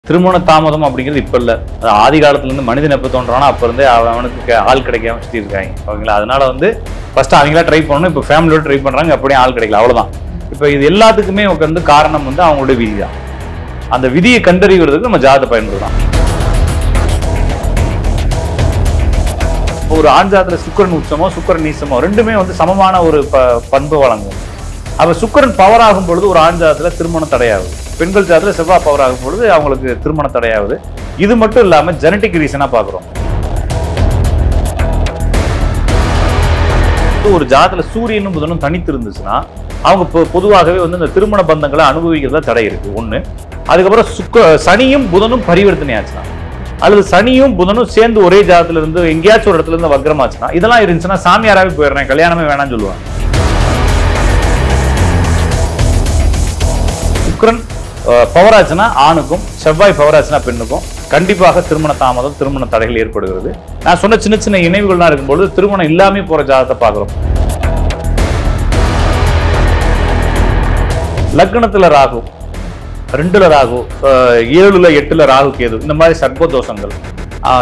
திருமண தாமதம் அப்படிங்கிறது இப்போ இல்லை. அது ஆதி காலத்துலேருந்து மனிதன் எப்போ தோன்றானோ அப்போ இருந்தே அவனுக்கு ஆள் கிடைக்காம சுற்றி இருக்காங்க. ஓகேங்களா? அதனால ஃபர்ஸ்ட் அவங்களா ட்ரை பண்ணணும். இப்போ ஃபேமிலியோட ட்ரை பண்ணுறாங்க, அப்படியே ஆள் கிடைக்கல, அவ்வளோதான். இப்போ இது எல்லாத்துக்குமே காரணம் அவங்களுடைய விதி தான். அந்த விதியை கண்டறிவதற்கு நம்ம ஜாதகத்தை பயன்படுத்தலாம். ஒரு ஆண் ஜாதகத்துல சுக்கிரன் உச்சமோ சுக்கிரன் நீசமோ ரெண்டுமே சமமான ஒரு பண்பு வழங்கும். அப்ப சுக்கிரன் பவர் ஆகும் பொழுது ஒரு ஆண் ஜாதகத்துல திருமணம் தடையாகுது. பெண்கள் ஜாதகத்துல செவ்வாய் பவர் ஆகும் பொழுது அவங்களுக்கு திருமணம் தடையாகுது. இது மட்டும் இல்லாம ஜெனட்டிக் ரீசனா பாக்குறோம். ஒரு ஜாதகத்துல சூரியனும் புதனும் தனித்து இருந்துச்சுன்னா அவங்க பொதுவாகவே இந்த திருமண பந்தங்களை அனுபவிக்கிறதுல தடை இருக்கு. ஒண்ணு. அதுக்கப்புறம் சனியும் புதனும் பரிவர்த்தனை ஆச்சுன்னா, அல்லது சனியும் புதனும் சேர்ந்து ஒரே ஜாதகத்துல இருந்து எங்கேயாச்சும் ஒரு இடத்துல இருந்து வக்ரமாச்சுன்னா, இதெல்லாம் இருந்துச்சுன்னா சாமியாராவே போயிடுறேன், கல்யாணமே வேணாம்னு சொல்லுவாங்க. சுக்கிரன் பவர் ஆச்சுன்னா ஆணுக்கும், செவ்வாய் பவர் ஆச்சுன்னா பெண்ணுக்கும் கண்டிப்பாக திருமண தாமதம், திருமண தடைகள் ஏற்படுகிறது. நான் சொன்ன சின்ன சின்ன இணைவுகள்லாம் இருக்கும்போது திருமணம் இல்லாம போற ஜாதகத்தை பார்க்கிறோம். லக்னத்துல ராகு, 2ல ராகு, 7ல 8ல ராகு கேது, இந்த மாதிரி சர்ப்ப தோஷங்கள்,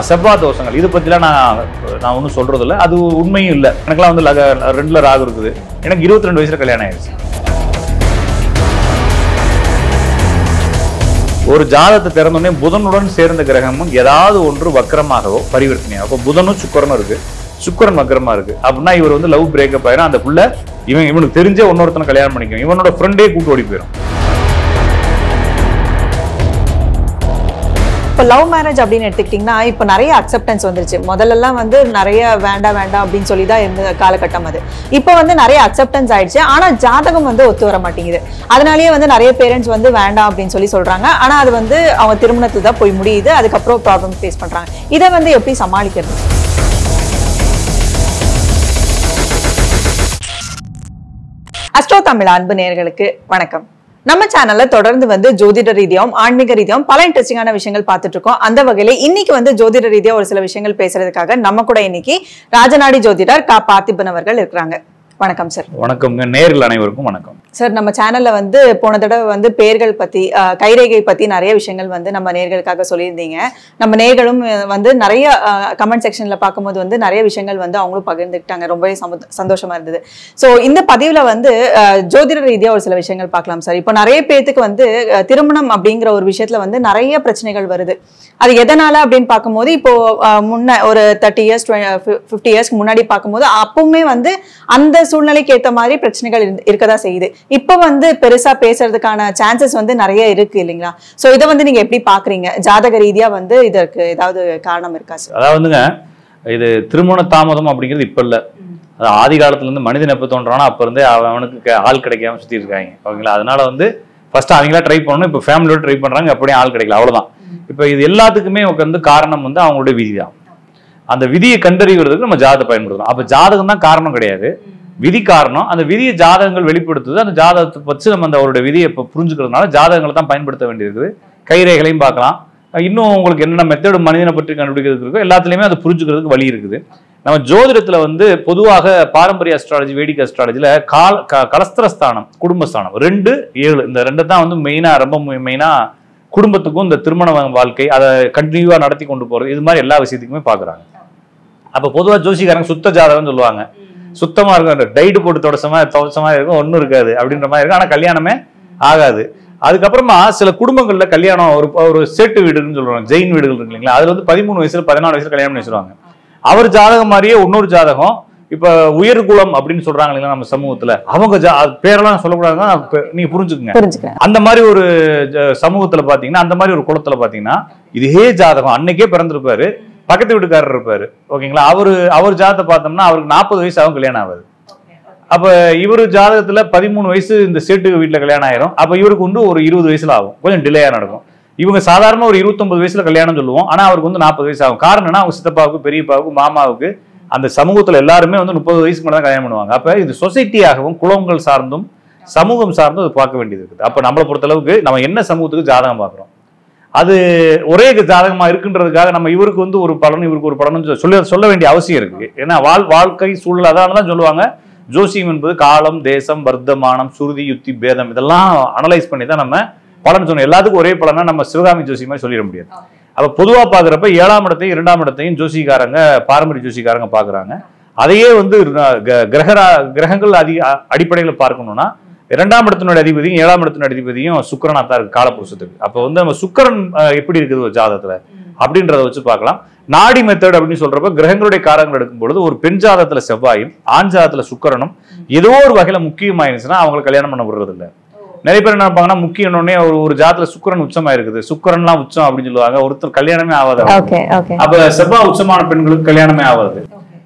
செவ்வாய் தோஷங்கள், இது பத்திலாம் நான் ஒன்றும் சொல்றது இல்லை. அது உண்மையும் இல்லை. எனக்குலாம் 2ல ராகு இருக்குது. எனக்கு 22 வயசுல கல்யாணம் ஆயிடுச்சு. ஒரு ஜாதகத்தை திறந்தோடனே புதனுடன் சேர்ந்த கிரகமும் ஏதாவது ஒன்று வக்கரமாகவோ பரிவர்த்தனையாகவோ, புதனும் சுக்கிரனும் இருக்கு, சுக்கிரன் வக்கரமா இருக்கு அப்படின்னா இவர் லவ் பிரேக்கப் ஆயிரும். அந்த புள்ள இவனுக்கு தெரிஞ்ச இன்னொருத்தனை கல்யாணம் பண்ணிக்கும், இவனோட ஃப்ரெண்டே கூட்டு ஓடி போயிடும். இப்போ லவ் மேரேஜ் அப்படின்னு எடுத்துக்கிட்டிங்கன்னா இப்போ நிறைய அக்செப்டன்ஸ் வந்துருச்சு. முதல்லலாம் நிறைய வேண்டாம் அப்படின்னு சொல்லி தான் இருந்த காலகட்டம் அது. இப்போ நிறைய அக்செப்டன்ஸ் ஆயிடுச்சு. ஆனால் ஜாதகம் ஒத்து வர மாட்டேங்குது. அதனாலேயே நிறைய பேரண்ட்ஸ் வேண்டாம் அப்படின்னு சொல்லி சொல்றாங்க. ஆனால் அது அவங்க திருமணத்துக்கு தான் போய் முடியுது. அதுக்கப்புறம் ப்ராப்ளம் ஃபேஸ் பண்றாங்க. இதை எப்படி சமாளிக்கிறது? அஸ்ட்ரோ தமிழ் அன்பு நேயர்களுக்கு வணக்கம். நம்ம சேனல்ல தொடர்ந்து ஜோதிட ரீதியாவும் ஆன்மீக ரீதியாவும் பல இன்ட்ரெஸ்டிங்கான விஷயங்கள் பார்த்துட்டு இருக்கோம். அந்த வகையில இன்னைக்கு ஜோதிட ரீதியா ஒரு சில விஷயங்கள் பேசுறதுக்காக நம்ம கூட இன்னைக்கு ராஜநாடி ஜோதிடர் கா பார்த்திபன் அவர்கள் இருக்கிறாங்க. வணக்கம் சார். வணக்கம். நேயர்கள் அனைவருக்கும் வணக்கம் சார். நம்ம சேனல்ல போன தடவை பேர்கள் பத்தி, கைரேகை பத்தி நிறைய விஷயங்கள் நம்ம நேயர்களுக்காக சொல்லியிருந்தீங்க. நம்ம நேயர்களும் நிறைய கமெண்ட் செக்ஷன்ல பார்க்கும்போது நிறைய விஷயங்கள் அவங்களும் பகிர்ந்துக்கிட்டாங்க. ரொம்பவே சந்தோஷமா இருந்தது. ஸோ இந்த பதிவுல ஜோதிட ரீதியா ஒரு சில விஷயங்கள் பார்க்கலாம் சார். இப்போ நிறைய பேருக்கு திருமணம் அப்படிங்கிற ஒரு விஷயத்துல நிறைய பிரச்சனைகள் வருது. அது எதனால அப்படின்னு பார்க்கும்போது இப்போ முன்ன ஒரு 30 years 50 yearsக்கு முன்னாடி பார்க்கும்போது அப்பவுமே அந்த சூழ்நிலைக்கு ஏற்ற மாதிரி பிரச்சனைகள் இருக்கதா செய்யுது. இப்போ பெருசா பேசுறதுக்கான சான்சஸ் நிறைய இருக்கு இல்லைங்களா? சோ இதை நீங்க எப்படி பாக்குறீங்க? ஜாதக ரீதியா இதற்கு ஏதாவது காரணம் இருக்கா சார்? அதாவதுங்க, இது திருமண தாமதம் அப்படிங்கிறது இப்ப இல்ல. அது ஆதி காலத்துல இருந்து மனிதன் எப்ப தோன்றானோ அப்ப இருந்தே அவனுக்கு ஆள் கிடைக்காம சுத்தி இருக்காங்க. ஓகேங்களா? அதனால ஃபர்ஸ்ட் அவங்களா ட்ரை பண்ணணும். இப்போ ஃபேமிலியோட ட்ரை பண்றாங்க, அப்படியே ஆள் கிடைக்கல, அவ்வளவுதான். இப்போ இது எல்லாத்துக்குமே காரணம் அவங்களுடைய விதி தான். அந்த விதியை கண்டறிவதற்கு நம்ம ஜாதகத்தை பயன்படுத்தணும். அப்ப ஜாதகம் தான் காரணம் கிடையாது, விதி காரணம். அந்த விதியை ஜாதகங்கள் வெளிப்படுத்துது. அந்த ஜாதகத்தை வச்சு நம்ம அவருடைய விதியை இப்போ புரிஞ்சுக்கிறதுனால ஜாதகங்களை தான் பயன்படுத்த வேண்டியிருக்குது. கைரேகைகளையும் பார்க்கலாம். இன்னும் உங்களுக்கு என்னென்ன மெத்தடு மனிதனை பற்றி கண்டுபிடிக்கிறதுக்கு இருக்கோ எல்லாத்துலேயுமே அது புரிஞ்சுக்கிறதுக்கு வழி இருக்குது. நம்ம ஜோதிடத்துல பொதுவாக பாரம்பரிய அஸ்ட்ராலஜி, வேடிக் அஸ்ட்ராலஜில கலஸ்திரஸ்தானம், குடும்பஸ்தானம் 2, 7 இந்த 2 தான் மெயினா, ரொம்ப மெயினா குடும்பத்துக்கும் இந்த திருமண வாழ்க்கை அதை கண்டினியூவா நடத்தி கொண்டு போறது, இது மாதிரி எல்லா விஷயத்துக்குமே பாக்குறாங்க. அப்ப பொதுவா ஜோசிக்காரங்க சுத்த ஜாதகம் சொல்லுவாங்க. சுத்தமா இருக்கும், டைடு போட்டு துவசமா இருக்கும், ஒன்னும் இருக்காது அப்படின்ற மாதிரி இருக்கும். ஆனா கல்யாணமே ஆகாது. அதுக்கப்புறமா சில குடும்பங்கள்ல கல்யாணம் ஒரு சேட்டு வீடுன்னு சொல்றாங்க, ஜெயின் வீடுகள் இருக்கு இல்லைங்களா? அதுல 13 வயசுல 14 வயசுல கல்யாணம் பண்ணி வச்சிருவாங்க. அவர் ஜாதகம் மாதிரியே இன்னொரு ஜாதகம், இப்ப உயர்குலம் அப்படின்னு சொல்றாங்க இல்லைங்களா நம்ம சமூகத்துல, அவங்க பேரெல்லாம் சொல்லக்கூடாதுன்னா நீங்க புரிஞ்சுக்குங்க. அந்த மாதிரி ஒரு சமூகத்துல பாத்தீங்கன்னா, அந்த மாதிரி ஒரு குலத்துல பாத்தீங்கன்னா இதே ஜாதகம் அன்னைக்கே பிறந்திருப்பாரு, பக்கத்து வீட்டுக்காரர் இருப்பாரு. ஓகேங்களா? அவர் ஜாதகத்தை பார்த்தோம்னா அவருக்கு 40 வயசு ஆகும், கல்யாணம் ஆகாது. அப்ப இவரு ஜாதகத்துல 13 வயசு இந்த சேட்டு வீட்டுல கல்யாணம் ஆயிரும். அப்ப இவருக்கு ஒரு 20 வயசுல ஆகும், கொஞ்சம் டிலேயா நடக்கும். இவங்க சாதாரண ஒரு 29 வயசுல கல்யாணம் சொல்லுவோம், ஆனா அவருக்கு 40 வயசு ஆகும். காரணம் என்ன? அவங்க சித்தப்பாவுக்கு, பெரியப்பாவுக்கு, மாமாவுக்கு, அந்த சமூகத்துல எல்லாருமே 30 வயசுக்கு மேல தான் கல்யாணம் பண்ணுவாங்க. அப்ப இது சொசைட்டியாகவும் குலங்கள் சார்ந்தும் சமூகம் சார்ந்தும் அது பார்க்க வேண்டியது இருக்குது. அப்ப நம்மளை பொறுத்த அளவுக்கு நம்ம என்ன சமூகத்துக்கு ஜாதகம் பார்க்கிறோம், அது ஒரே ஜாதகமா இருக்குன்றதுக்காக நம்ம இவருக்கு ஒரு பலனும் இவருக்கு ஒரு பலனும் சொல்ல வேண்டிய அவசியம் இருக்கு. ஏன்னா வாழ்க்கை சூழல் அதான் சொல்லுவாங்க, ஜோசியம் என்பது காலம், தேசம், வர்த்தமானம், சுருதி, யுத்தி, பேதம் இதெல்லாம் அனலைஸ் பண்ணி தான் நம்ம பலன் சொன்னோம். எல்லாத்துக்கும் ஒரே பலனா நம்ம சிவகாமி ஜோசி மாதிரி சொல்லிட முடியாது. அப்ப பொதுவா பாக்குறப்ப 7ஆம் இடத்தையும் 2ஆம் இடத்தையும் ஜோசிக்காரங்க பாரம்பரிய ஜோசிக்காரங்க பாக்குறாங்க. அதையே வந்து கிரகங்கள் அடிப்படையில் பார்க்கணும்னா 2ஆம் இடத்தினுடைய அதிபதியும் 7ஆம் இடத்தினுடைய அதிபதியும் சுக்கிரனா தான் இருக்கு காலபுருஷத்துக்கு. அப்ப வந்து நம்ம சுக்கிரன் எப்படி இருக்குது ஒரு ஜாதகத்துல அப்படின்றத வச்சு பார்க்கலாம். நாடி மெத்தட் அப்படின்னு சொல்றப்ப கிரகங்களுடைய காரங்கள் எடுக்கும் பொழுது ஒரு பெண் ஜாதகத்துல செவ்வாயும் ஆண் ஜாதகத்துல சுக்கிரனும் ஏதோ ஒரு வகையில முக்கியமாயிருச்சுன்னா அவங்களுக்கு கல்யாணம் பண்ண விடுறது இல்லை. நிறைய பேர் என்ன நினைப்பாங்கன்னா முக்கியம்னே ஒரு ஜாதத்துல சுக்கிரன் உச்சமா இருக்குது, சுக்கிரன்லாம் உச்சம் அப்படின்னு சொல்லுவாங்க, ஒருத்தர் கல்யாணமே ஆகாது. அப்ப செவ்வாய் உச்சமான பெண்களுக்கு கல்யாணமே ஆகாது.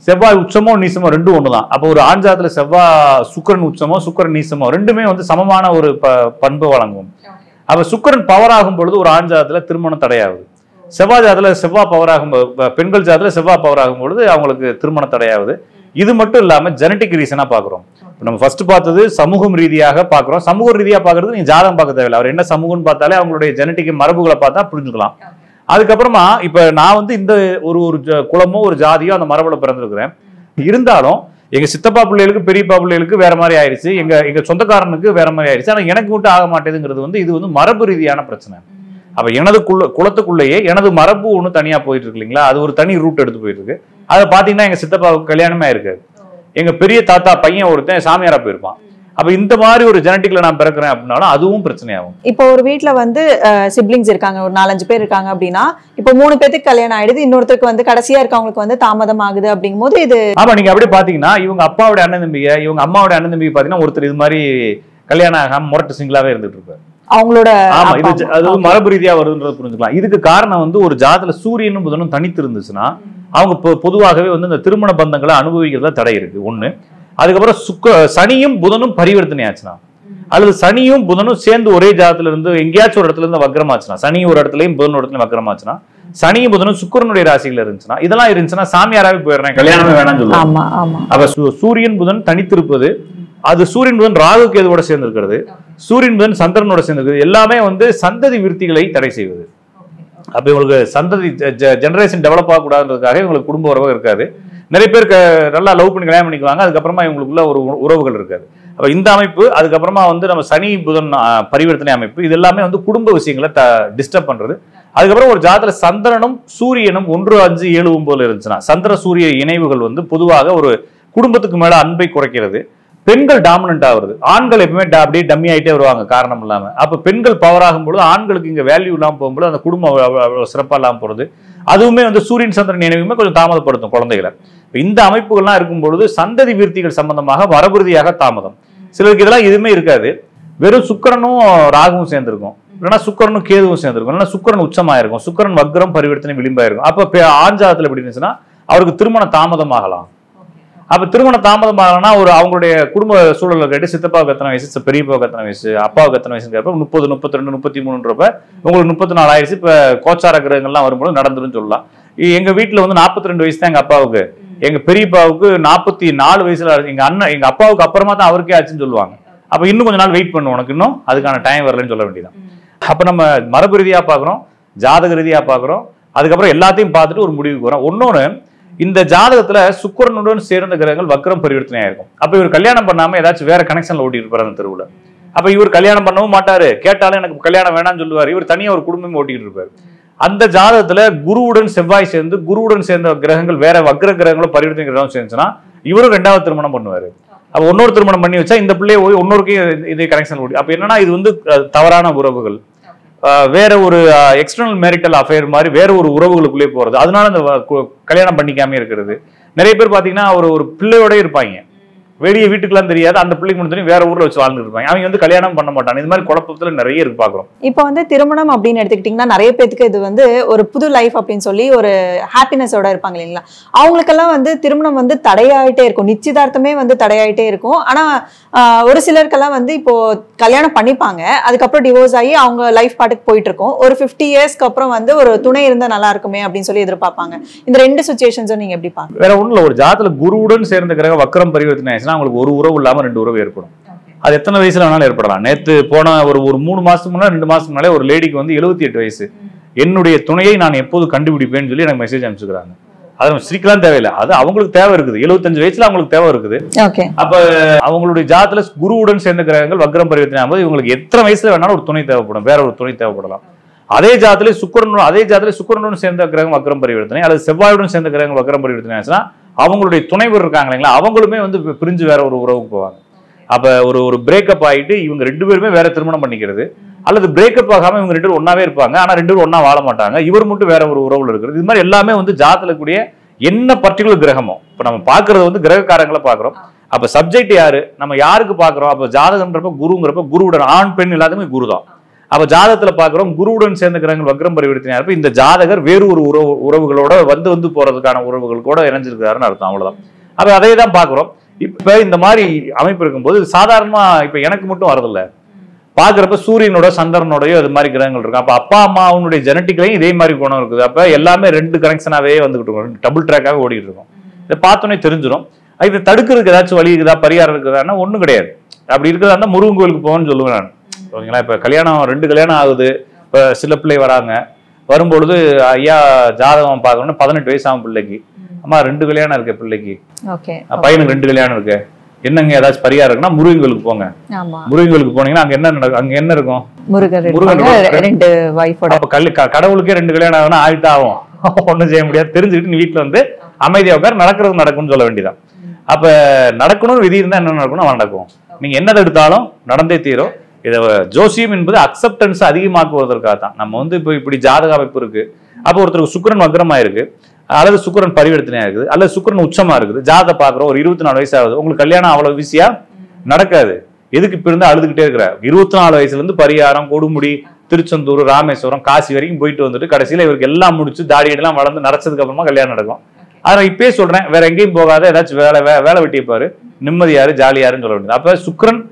செவ்வாய் உச்சமோ நீசமோ ரெண்டும் ஒண்ணுதான். அப்போ ஒரு ஆண் ஜாதத்துல செவ்வாய் சுக்கிரன் உச்சமோ சுக்கிரன் நீசமோ ரெண்டுமே வந்து சமமான ஒரு பண்பு வழங்கும். அப்ப சுக்கிரன் பவர் ஆகும் பொழுது ஒரு ஆண் ஜாதத்துல திருமணம் தடையாகுது. செவ்வாய் ஜாதத்துல செவ்வாய் பவர் ஆகும், பெண்கள் ஜாதத்துல செவ்வாய் பவர் ஆகும் பொழுது அவங்களுக்கு திருமணம் தடையாகுது. இது மட்டும் இல்லாம ஜெனட்டிக் ரீசனா பாக்குறோம். நம்ம ஃபர்ஸ்ட் பார்த்தது சமூகம் ரீதியாக பாக்குறோம். சமூக ரீதியா பாக்குறது நீங்க ஜாதகம் பார்க்க தேவையில்லை, அவர் என்ன சமூகம்னு பார்த்தாலே அவங்களுடைய ஜெனட்டிக் மரபுகளை பார்த்தா புரிஞ்சுக்கலாம். அதுக்கப்புறமா இப்ப நான் வந்து இந்த ஒரு குலமோ ஒரு ஜாதியோ அந்த மரபுல பிறந்திருக்கிறேன். இருந்தாலும் எங்க சித்தப்பா பிள்ளைகளுக்கு பெரியப்பா பிள்ளைகளுக்கு வேற மாதிரி ஆயிடுச்சு, எங்க சொந்தக்காரனுக்கு வேற மாதிரி ஆயிடுச்சு, ஆனா எனக்கு மட்டும் ஆக மாட்டேதுங்கிறது வந்து இது வந்து மரபு ரீதியான பிரச்சனை. அப்ப எனது குலத்துக்குள்ளேயே எனது மரபு ஒண்ணு தனியா போயிட்டு இருக்கு இல்லைங்களா, அது ஒரு தனி ரூட் எடுத்து போயிட்டு இருக்கு. அதை பாத்தீங்கன்னா எங்க சித்தப்பாவுக்கு கல்யாணமே இருக்காது, எங்க பெரிய தாத்தா பையன் ஒருத்தன் சாமியாரா போயிருப்பான். அப்ப இந்த மாதிரி ஒரு ஜெனட்டிக்ல நான் பிறக்கிறேன் அப்படின்னாலும் அதுவும் பிரச்சனையாகும். இப்போ ஒரு வீட்டுல வந்து சிப்ளிங்ஸ் இருக்காங்க, ஒரு 4-5 பேர் இருக்காங்க அப்படின்னா இப்போ 3 பேருக்கு கல்யாணம் ஆயிடுது, இன்னொருத்தருக்கு வந்து கடைசியா இருக்கவங்களுக்கு வந்து தாமதம் ஆகுது அப்படிங்கும் போது இது ஆமா நீங்க அப்படியே பாத்தீங்கன்னா இவங்க அப்பாவோட அண்ணன் தம்பிங்க இவங்க அம்மாவோட அண்ணன் தம்பி பாத்தீங்கன்னா ஒருத்தர் இது மாதிரி கல்யாணம் ஆகாம முரட்டு சிங்கிளாவே இருந்துட்டு இருப்பாரு. அவங்களோட ஆமா இது அது மரபு ரீதியா வருதுன்றது புரிஞ்சுக்கலாம். இதுக்கு காரணம் வந்து ஒரு ஜாதத்துல சூரியனும் புதனும் தனித்து இருந்துச்சுன்னா அவங்க பொதுவாகவே வந்து இந்த திருமண பந்தங்களை அனுபவிக்கிறதா தடை இருக்கு ஒண்ணு. அதுக்கப்புறம் சனியும் புதனும் பரிவர்த்தனை ஆச்சுன்னா, அல்லது சனியும் புதனும் சேர்ந்து ஒரே ஜாதத்துல இருந்து எங்கேயாச்சும் ஒரு இடத்துல இருந்து வக்ரமாச்சுன்னா, சனி ஒரு இடத்துலயும் புதன் ஒரு இடத்துலயும் வக்ரமாச்சுன்னா, சனியும் புதனும் சுக்கிரனுடைய ராசியில இருந்துச்சுன்னா, இதெல்லாம் இருந்துச்சுன்னா சாமியாராவே போயிடுறேன் கல்யாணமே வேணாம்னு சொல்லுவாங்க. அப்ப சூரியன் புதன் தனித்திருப்பது, அது சூரியன் புதன் ராகு கேதுவோட சேர்ந்து இருக்கிறது, சூரியன் புதன் சந்திரனோட சேர்ந்து இருக்கிறது, எல்லாமே வந்து சந்ததி விருத்திகளை தடை செய்வது. அப்ப இவங்களுக்கு சந்ததி ஜெனரேஷன் டெவலப் ஆகக்கூடாதுன்றதுக்காக இவங்களுக்கு குடும்ப உறவு இருக்காது. நிறைய பேருக்கு நல்லா லவ் பண்ணி கல்யாணம் பண்ணிக்குவாங்க, அதுக்கப்புறமா இவங்களுக்குள்ள ஒரு உறவுகள் இருக்காது. அப்ப இந்த அமைப்பு, அதுக்கப்புறமா வந்து நம்ம சனி புதன் பரிவர்த்தனை அமைப்பு, இது எல்லாமே வந்து குடும்ப விஷயங்களை டிஸ்டர்ப் பண்றது. அதுக்கப்புறம் ஒரு ஜாதத்துல சந்திரனும் சூரியனும் 1, 5, 7, 9 இருந்துச்சுன்னா, சந்திர சூரிய இணைவுகள் வந்து பொதுவாக ஒரு குடும்பத்துக்கு மேல அன்பை குறைக்கிறது. பெண்கள் டாமினன்ட் ஆகுறது, ஆண்கள் எப்பவுமே அப்படியே டம்மி ஆகிட்டே வருவாங்க காரணம் இல்லாம. அப்ப பெண்கள் பவர் ஆகும்போது ஆண்களுக்கு இங்க வேல்யூ இல்லாம போகும்போது அந்த குடும்பம் சிறப்பா இல்லாம போறது, அதுவுமே வந்து சூரியன் சந்திரன் நினைவுமே கொஞ்சம் தாமதப்படுத்தும் குழந்தைகளை. இந்த அமைப்புகள்லாம் இருக்கும் பொழுது சந்ததி விருத்திகள் சம்பந்தமாக மரபுறுதியாக தாமதம். சிலருக்கு இதெல்லாம் எதுவுமே இருக்காது, வெறும் சுக்கிரனும் ராகுவும் சேர்ந்திருக்கும், இல்லைன்னா சுக்கிரனும் கேதுவும் சேர்ந்திருக்கும், இல்லைன்னா சுக்கிரன் உச்சமாயிருக்கும், சுக்கிரன் வக்ரம் பரிவர்த்தனை விளிம்பாயிருக்கும். அப்ப ஆஞ்சாதத்துல எப்படி இருந்துச்சுன்னா அவருக்கு திருமண தாமதம் ஆகலாம். அப்ப திருமண தாமதம் ஆகலன்னா ஒரு அவங்களுடைய குடும்ப சூழலை கேட்டு சித்தப்பாவுக்கு எத்தனை வயசு, பெரியப்பாவுக்கு எத்தனை வயசு, அப்பாவுக்கு எத்தனை வயசுன்னு கேட்ப 30, 32, 33 உங்களுக்கு 34 ஆயிடுச்சு. இப்ப கோச்சார கிரகங்கள்லாம் வரும்போது நடந்துருன்னு சொல்லலாம். எங்க வீட்டுல வந்து 42 வயசு தான் எங்க அப்பாவுக்கு, எங்க பெரியப்பாவுக்கு 44 வயசுல, எங்க அப்பாவுக்கு அப்புறமா தான் அவருக்கே ஆச்சுன்னு சொல்லுவாங்க. அப்ப இன்னும் கொஞ்ச நாள் வெயிட் பண்ணுவோம், உனக்கு இன்னும் அதுக்கான டைம் வரலன்னு சொல்ல வேண்டியதான். அப்ப நம்ம மரபு ரீதியா பாக்குறோம், ஜாதக ரீதியா பாக்குறோம், அதுக்கப்புறம் எல்லாத்தையும் பார்த்துட்டு ஒரு முடிவுக்கு வரோம். இன்னொன்னு, இந்த ஜாதகத்துல சுக்கிரனுடன் சேர்ந்த கிரகங்கள் வக்ரம் பரிவர்த்தனை ஆயிருக்கும். அப்ப இவர் கல்யாணம் பண்ணாம ஏதாச்சும் வேற கனெக்ஷன்ல ஓட்டிட்டு இருப்பாரு அந்த தெருவுல. அப்ப இவர் கல்யாணம் பண்ணவும் மாட்டாரு, கேட்டாலும் எனக்கு கல்யாணம் வேணாம்னு சொல்லுவாரு, இவர் தனியா ஒரு குடும்பமே ஓட்டிட்டு இருப்பாரு. அந்த ஜாதகத்துல குருவுடன் செவ்வாய் சேர்ந்து, குருவுடன் சேர்ந்த கிரகங்கள் வேற வக்ர கிரகங்களும் பரிவர்த்தனை கிரகம் சேர்ந்துச்சுன்னா இவரும் 2வது திருமணம் பண்ணுவாரு. அப்ப இன்னொரு திருமணம் பண்ணி வச்சா இந்த பிள்ளைய போய் இன்னொருக்கே இதே கனெக்ஷன் ஓடி. அப்ப என்னன்னா இது வந்து தவறான உறவுகள், வேற ஒரு எக்ஸ்டர்னல் மேரிட்டல் அஃபேர் மாதிரி வேற ஒரு உறவுகளுக்குள்ளே போறது, அதனால இந்த கல்யாணம் பண்ணிக்காம இருக்கிறது. நிறைய பேர் பாத்தீங்கன்னா ஒரு பிள்ளையோட இருப்பாங்க, வெளியே வீட்டுக்குலாம் தெரியாது, அந்த பிள்ளைக்கு மட்டும் வேற ஊர்ல வச்சு வாழ்ந்துட்டு இருப்பாங்க, அவங்க வந்து கல்யாணம் பண்ண மாட்டாங்க. இந்த மாதிரி குழப்பத்துல நிறைய இருக்கு பாக்குறோம். இப்போ வந்து திருமணம் அப்படின்னு எடுத்துக்கிட்டீங்கன்னா நிறைய பேருக்கு இது வந்து ஒரு புது லைஃப் அப்படின்னு சொல்லி ஒரு ஹாப்பினஸோட இருப்பாங்க இல்லைங்களா, அவங்களுக்கெல்லாம் வந்து திருமணம் வந்து தடையாயிட்டே இருக்கும், நிச்சயதார்த்தமே வந்து தடையாயிட்டே இருக்கும். ஆனா ஒரு சிலருக்கெல்லாம் வந்து இப்போ கல்யாணம் பண்ணிப்பாங்க, அதுக்கப்புறம் டிவோர்ஸ் ஆகி அவங்க லைஃப் பாட்டுக்கு போயிட்டு இருக்கும். ஒரு 50 இயர்ஸ்க்கு அப்புறம் வந்து ஒரு துணை இருந்தா நல்லா இருக்குமே அப்படின்னு சொல்லி எதிர்பார்ப்பாங்க. இந்த 2 சுச்சுவேஷன்ஸும் நீங்க எப்படி பாருங்க? வேற ஒண்ணுல, ஒரு ஜாதத்துல குருவுடன் சேர்ந்த கிரக வக்ரம் பரிவர்த்தனை அவங்களுக்கு ஒரு உறவு இல்லாம 2 உறவு ஏற்படும். அது எத்தனை வயசுல வேணாலும் ஏற்படலாம். நேத்து போன ஒரு 3 மாசம் முன்னாடி 2 மாசம் முன்னாலே ஒரு லேடிக்கு வந்து 78 வயசு, என்னுடைய துணையை நான் எப்போது கண்டுபிடிப்பேன்னு சொல்லி எனக்கு மெசேஜ் அனுப்பிச்சுக்கிறாங்க. அதை நம்ம சிரிக்கலாம் தேவையில்லை, அது அவங்களுக்கு தேவை இருக்குது. 75 வயசுல அவங்களுக்கு தேவை இருக்குது. அப்ப அவங்களுடைய ஜாதத்துல குருவுடன் சேர்ந்த கிரகங்கள் வக்ரம் பரிவர்த்தனை ஆகும்போது இவங்களுக்கு எத்தனை வயசுல வேணாலும் ஒரு துணை தேவைப்படும், வேற ஒரு துணை தேவைப்படலாம். அதே ஜாதத்துல சுக்கிரனுடன் சேர்ந்த கிரகம் வக்ரம் பரிவர்த்தனை அல்லது செவ்வாயுடன் சேர்ந்த கிரகம் வக்ரம் பரிவர்த்தனை ஆச்சுன்னா அவங்களுடைய துணைவர் இருக்காங்க இல்லைங்களா, அவங்களுமே வந்து பிரிஞ்சு வேற ஒரு உறவுக்கு போவாங்க. அப்ப ஒரு பிரேக்கப் ஆகிட்டு இவங்க 2 பேருமே வேற திருமணம் பண்ணிக்கிறது, அல்லது பிரேக்கப் ஆகாம இவங்க 2 பேரும் ஒன்னாவே இருப்பாங்க, ஆனா 2 பேரும் ஒன்னா வாழ மாட்டாங்க, இவர் மட்டும் வேற ஒரு உறவுல இருக்கிறது. இது மாதிரி எல்லாமே வந்து ஜாதத்துல கூடிய என்ன பர்டிகுலர் கிரகமோ, இப்ப நம்ம பாக்குறது வந்து கிரகக்காரங்களை பாக்குறோம். அப்ப சப்ஜெக்ட் யாரு, நம்ம யாருக்கு பாக்குறோம்? அப்ப ஜாதகம்ன்றப்ப குருங்கிறப்ப குருவுடன், ஆண் பெண் எல்லாத்துக்குமே குரு தான். அப்ப ஜாதகத்துல பாக்குறோம் குருவுடன் சேர்ந்த கிரகங்கள் வக்ரம் பரிவர்த்தனையா இருப்ப இந்த ஜாதகர் வேறு ஒரு உறவுகளோட வந்து போறதுக்கான உறவுகள் கூட இணைஞ்சிருக்காருன்னு அர்த்தம், அவ்வளவுதான். அப்ப அதே தான் பாக்குறோம். இப்ப இந்த மாதிரி அமைப்பு இருக்கும்போது சாதாரணமா இப்ப எனக்கு மட்டும் வரதில்ல, பாக்குறப்ப சூரியனோட சந்திரனோடய இது மாதிரி கிரகங்கள் இருக்கு. அப்ப அப்பா அம்மாவுடைய ஜெனட்டிக்லையும் இதே மாதிரி குணம் இருக்குது. அப்ப எல்லாமே 2 கனெக்ஷனாவே வந்துகிட்டு இருக்கும், டபுள் ட்ராக்காவே ஓடிட்டு இருக்கும். இதை பார்த்தோன்னே தெரிஞ்சிடும். இதை தடுக்கிறதுக்கு ஏதாச்சும் வழி இருக்குதா, பரிகாரம் இருக்குதான்னா ஒன்றும் கிடையாது. அப்படி இருக்கிறதா இருந்தால் முருகன் கோயிலுக்கு போகணும்னு சொல்லுவேன் நான். ஓகேங்களா? இப்போ கல்யாணம் 2 கல்யாணம் ஆகுது, இப்போ சில பிள்ளை வராங்க, வரும்பொழுது ஐயா ஜாதகம் பார்க்கணும்னு 18 வயசு ஆகும் பிள்ளைக்கு. அம்மா 2 கல்யாணம் இருக்கு பிள்ளைக்கு, பையனுக்கு 2 கல்யாணம் இருக்கு, என்னங்க ஏதாச்சும் பரிகாரம் இருக்குன்னா முருகன் கோயிலுக்கு போங்க. முருகன் கோயிலுக்கு போனீங்கன்னா அங்க என்ன நடக்கும்? அங்க என்ன இருக்கும்? முருகன். கடவுளுக்கே 2 கல்யாணம் ஆகுனா ஆயிட்டு ஆகும், ஒண்ணும் செய்ய முடியாது. தெரிஞ்சுக்கிட்டு நீ வீட்டுல வந்து அமைதியா உட்கார், நடக்கிறது நடக்கும்னு சொல்ல வேண்டியதான். அப்ப நடக்கணும் விதி இருந்தா என்ன நடக்கணும் நடக்கும். நீங்க என்னதை எடுத்தாலும் நடந்தே தீரும். இதை ஜோசியம் என்பது அக்செப்டன்ஸ் அதிகமாக்குவதற்காக தான். நம்ம வந்து இப்போ இப்படி ஜாதக அமைப்பு இருக்கு, அப்போ ஒருத்தருக்கு சுக்கிரன் வக்ரமா இருக்கு, அல்லது சுக்கிரன் பரிவர்த்தனையா இருக்குது, அல்லது சுக்கிரன் உச்சமா இருக்குது, ஜாதக பாக்குறோம், ஒரு 24 வயசு ஆகுது, உங்களுக்கு கல்யாணம் அவ்வளவு ஈஸியா நடக்காது. எதுக்கு இப்ப இருந்து அழுதுகிட்டே இருக்கிற? 24 வயசுல இருந்து பரிகாரம், கொடுமுடி, திருச்செந்தூர், ராமேஸ்வரம், காசி வரைக்கும் போயிட்டு வந்துட்டு கடைசியில இவருக்கு எல்லாம் முடிச்சு தாடியெல்லாம் வளர்ந்து நடச்சதுக்கு அப்புறமா கல்யாணம் நடக்கும். அதை இப்பயே சொல்றேன், வேற எங்கேயும் போகாத, ஏதாச்சும் வேலை வெட்டியப்பாரு, நிம்மதியாரு ஜாலியாருன்னு சொல்ல வேண்டியது. அப்ப சுக்கிரன்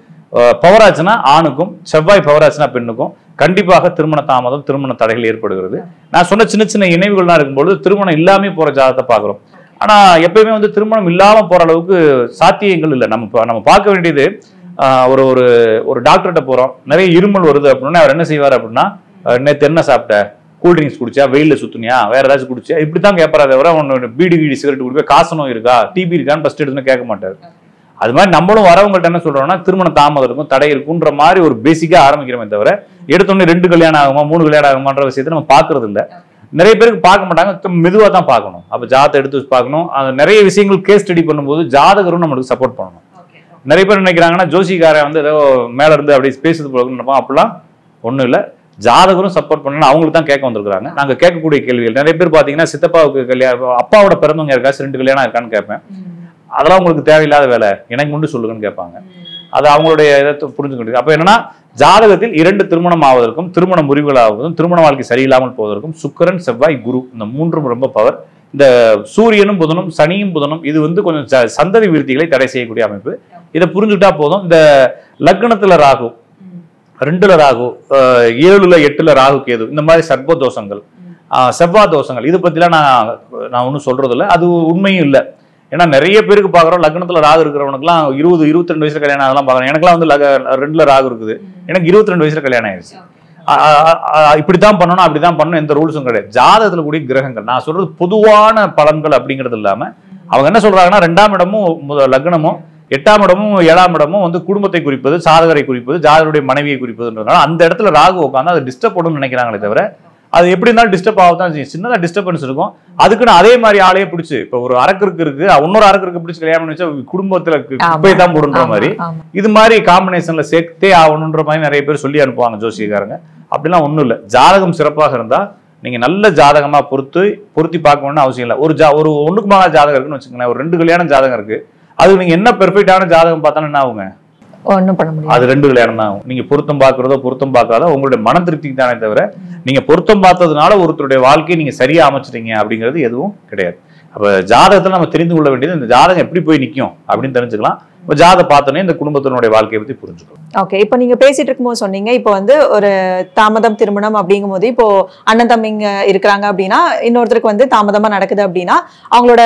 பவராச்சுன்னா ஆணுக்கும், செவ்வாய் பவராச்சுன்னா பெண்ணுக்கும் கண்டிப்பாக திருமண தாமதம், திருமண தடைகள் ஏற்படுகிறது. நான் சொன்ன சின்ன சின்ன இணைவுகள்லாம் இருக்கும்போது திருமணம் இல்லாம போற ஜாதகத்தை பாக்குறோம். ஆனா எப்பயுமே வந்து திருமணம் இல்லாம போற அளவுக்கு சாத்தியங்கள் இல்லை. நம்ம பார்க்க வேண்டியது, ஒரு டாக்டர்கிட்ட போறோம், நிறைய இருமல் வருது அப்படின்னா அவர் என்ன செய்வார் அப்படின்னா, நேற்று என்ன சாப்பிட்ட, கூல்ட்ரிங்க்ஸ் குடிச்சா, வெயில சுத்துனியா, வேற ஏதாச்சும் குடிச்சா, இப்படித்தான் கேட்பாரு. தவிர அவனோட பீடி சிகரெட் குடிப்பா, காசு நோய் இருக்கா, டிபி இருக்கான்னு ஃபர்ஸ்ட் எடுத்துன்னு கேட்க மாட்டாரு. அது மாதிரி நம்மளும் வரவங்கள்ட்ட என்ன சொல்றோம்னா, திருமண தாமதம் இருக்கும், தடை இருக்குன்ற மாதிரி ஒரு பேசிக்கா ஆரம்பிக்கிறோமே தவிர எடுத்தோடனே 2 கல்யாணம் ஆகுமா 3 கல்யாணம் ஆகுமான்ற விஷயத்தை நம்ம பாக்குறது இல்லை. நிறைய பேருக்கு பார்க்க மாட்டாங்க, மெதுவா தான் பார்க்கணும். அப்ப ஜாதகத்தை எடுத்து பார்க்கணும். நிறைய விஷயங்கள் கேஸ் ஸ்டடி பண்ணும்போது ஜாதகரும் நம்மளுக்கு சப்போர்ட் பண்ணணும். நிறைய பேர் நினைக்கிறாங்கன்னா ஜோசிக்காரன் வந்து ஏதோ மேல இருந்து அப்படி பேசுறது போல, அப்படிலாம் ஒண்ணும் இல்லை. ஜாதகரும் சப்போர்ட் பண்ணணும். அவங்களுக்கு தான் கேட்க வந்திருக்காங்க. நாங்க கேட்கக்கூடிய கேள்விகள் நிறைய பேர் பாத்தீங்கன்னா, சித்தப்பாவுக்கு கல்யாணம், அப்பாவோட பிறந்தவங்க யாருக்காச்சும் 2 கல்யாணம் இருக்கான்னு கேட்பேன். அதெல்லாம் உங்களுக்கு தேவையில்லாத வேலை, எனக்கு முன்னு சொல்லுங்கன்னு கேட்பாங்க. அது அவங்களுடைய இதை புரிஞ்சுக்க முடியுது. அப்ப என்னன்னா, ஜாதகத்தில் 2 திருமணம் ஆவதற்கும், திருமண முறிவுகள் ஆவதும், திருமண வாழ்க்கை சரியில்லாமல் போவதற்கும் சுக்கிரன், செவ்வாய், குரு இந்த 3ம் ரொம்ப பவர். இந்த சூரியனும் புதனும், சனியும் புதனும் இது வந்து கொஞ்சம் சந்ததி விருத்திகளை தடை செய்யக்கூடிய அமைப்பு. இதை புரிஞ்சுட்டா போதும். இந்த லக்னத்துல ராகு, 2ல ராகு, 7ல 8ல ராகு கேது, இந்த மாதிரி சர்ப்ப தோஷங்கள், செவ்வாய் தோஷங்கள், இது பத்திலாம் நான் ஒன்றும் சொல்றது இல்லை. அது உண்மையும் இல்லை. ஏன்னா நிறைய பேருக்கு பாக்குறோம், லக்னத்துல ராகு இருக்கிறவனுக்குலாம் 20-22 வயசுல கல்யாணம் அதெல்லாம் பாக்குறேன். எனக்குலாம் வந்து 2ல ராகு இருக்குது, எனக்கு 22 வயசுல கல்யாணம் ஆயிடுச்சு. இப்படித்தான் பண்ணணும், அப்படிதான் பண்ணணும், எந்த ரூல்ஸும் கிடையாது. ஜாதகத்துல கூடிய கிரகங்கள், நான் சொல்றது பொதுவான பலன்கள் அப்படிங்கிறது இல்லாம, அவங்க என்ன சொல்றாங்கன்னா, 2ஆம் இடமும் லக்னமும் 8ஆம் இடமும் 7ஆம் இடமும் வந்து குடும்பத்தை குறிப்பது, சாதகரை குறிப்பது, ஜாதகருடைய மனைவியை குறிப்பதுன்றதுனால அந்த இடத்துல ராகு உட்காந்து அதை டிஸ்டர்ப் பண்ணணும்னு நினைக்கிறாங்களே தவிர, அது எப்படி இருந்தாலும் டிஸ்டர்ப் ஆகத்தான் செய்யும். சின்னதா டிஸ்டர்பன்ஸ் இருக்கும். அதுக்குன்னு அதே மாதிரி ஆளையே பிடிச்சு, இப்ப ஒரு அரக்கருக்கு இருக்கு, இன்னொரு அரக்கருக்கு பிடிச்சி கல்யாணம் வச்சா குடும்பத்துல குப்பை தான் போடுன்ற மாதிரி, இது மாதிரி காம்பினேஷன்ல சேர்த்தே ஆகணுன்ற மாதிரி நிறைய பேர் சொல்லி அனுப்புவாங்க ஜோசியக்காரங்க. அப்படிலாம் ஒண்ணும் இல்லை. ஜாதகம் சிறப்பாக இருந்தா நீங்க நல்ல ஜாதகமா பொருத்தி பார்க்கணும்னு அவசியம் இல்லை. ஒரு ஒண்ணுக்கு மேல ஜாதகம் இருக்குன்னு வச்சுக்கோங்களேன், ஒரு 2 கல்யாணம் ஜாதகம் இருக்கு, அது நீங்க என்ன பெர்ஃபெக்டான ஜாதகம் பார்த்தாலும் என்ன ஆகுங்க, ஒன்றும் பண்ண முடியாது. அது 2 கல்யாணம் தான் ஆகும். நீங்க பொருத்தம் பார்க்கறதோ பொருத்தம் பார்க்காதோ உங்களுடைய மன திருப்திக்கு தானே தவிர, நீங்க பொருத்தம் பார்த்ததுனால ஒருத்தருடைய வாழ்க்கையை நீங்க சரியா அமைச்சிட்டீங்க அப்படிங்கிறது எதுவும் கிடையாது. அப்ப ஜாதகத்துல நம்ம தெரிந்து கொள்ள வேண்டியது, இந்த ஜாதகம் எப்படி போய் நிற்கும் அப்படின்னு தெரிஞ்சுக்கலாம். இப்போ ஜாதகம் பார்த்தோன்னே இந்த குடும்பத்தினுடைய வாழ்க்கையை பத்தி புரிஞ்சுக்கலாம். ஓகே, இப்போ நீங்க பேசிட்டு இருக்கும்போது சொன்னீங்க, இப்போ வந்து ஒரு தாமதம் திருமணம் அப்படிங்கும் போது, இப்போ அண்ணன் தம்பிங்க இருக்கிறாங்க அப்படின்னா, இன்னொருத்தருக்கு வந்து தாமதமா நடக்குது அப்படின்னா அவங்களோட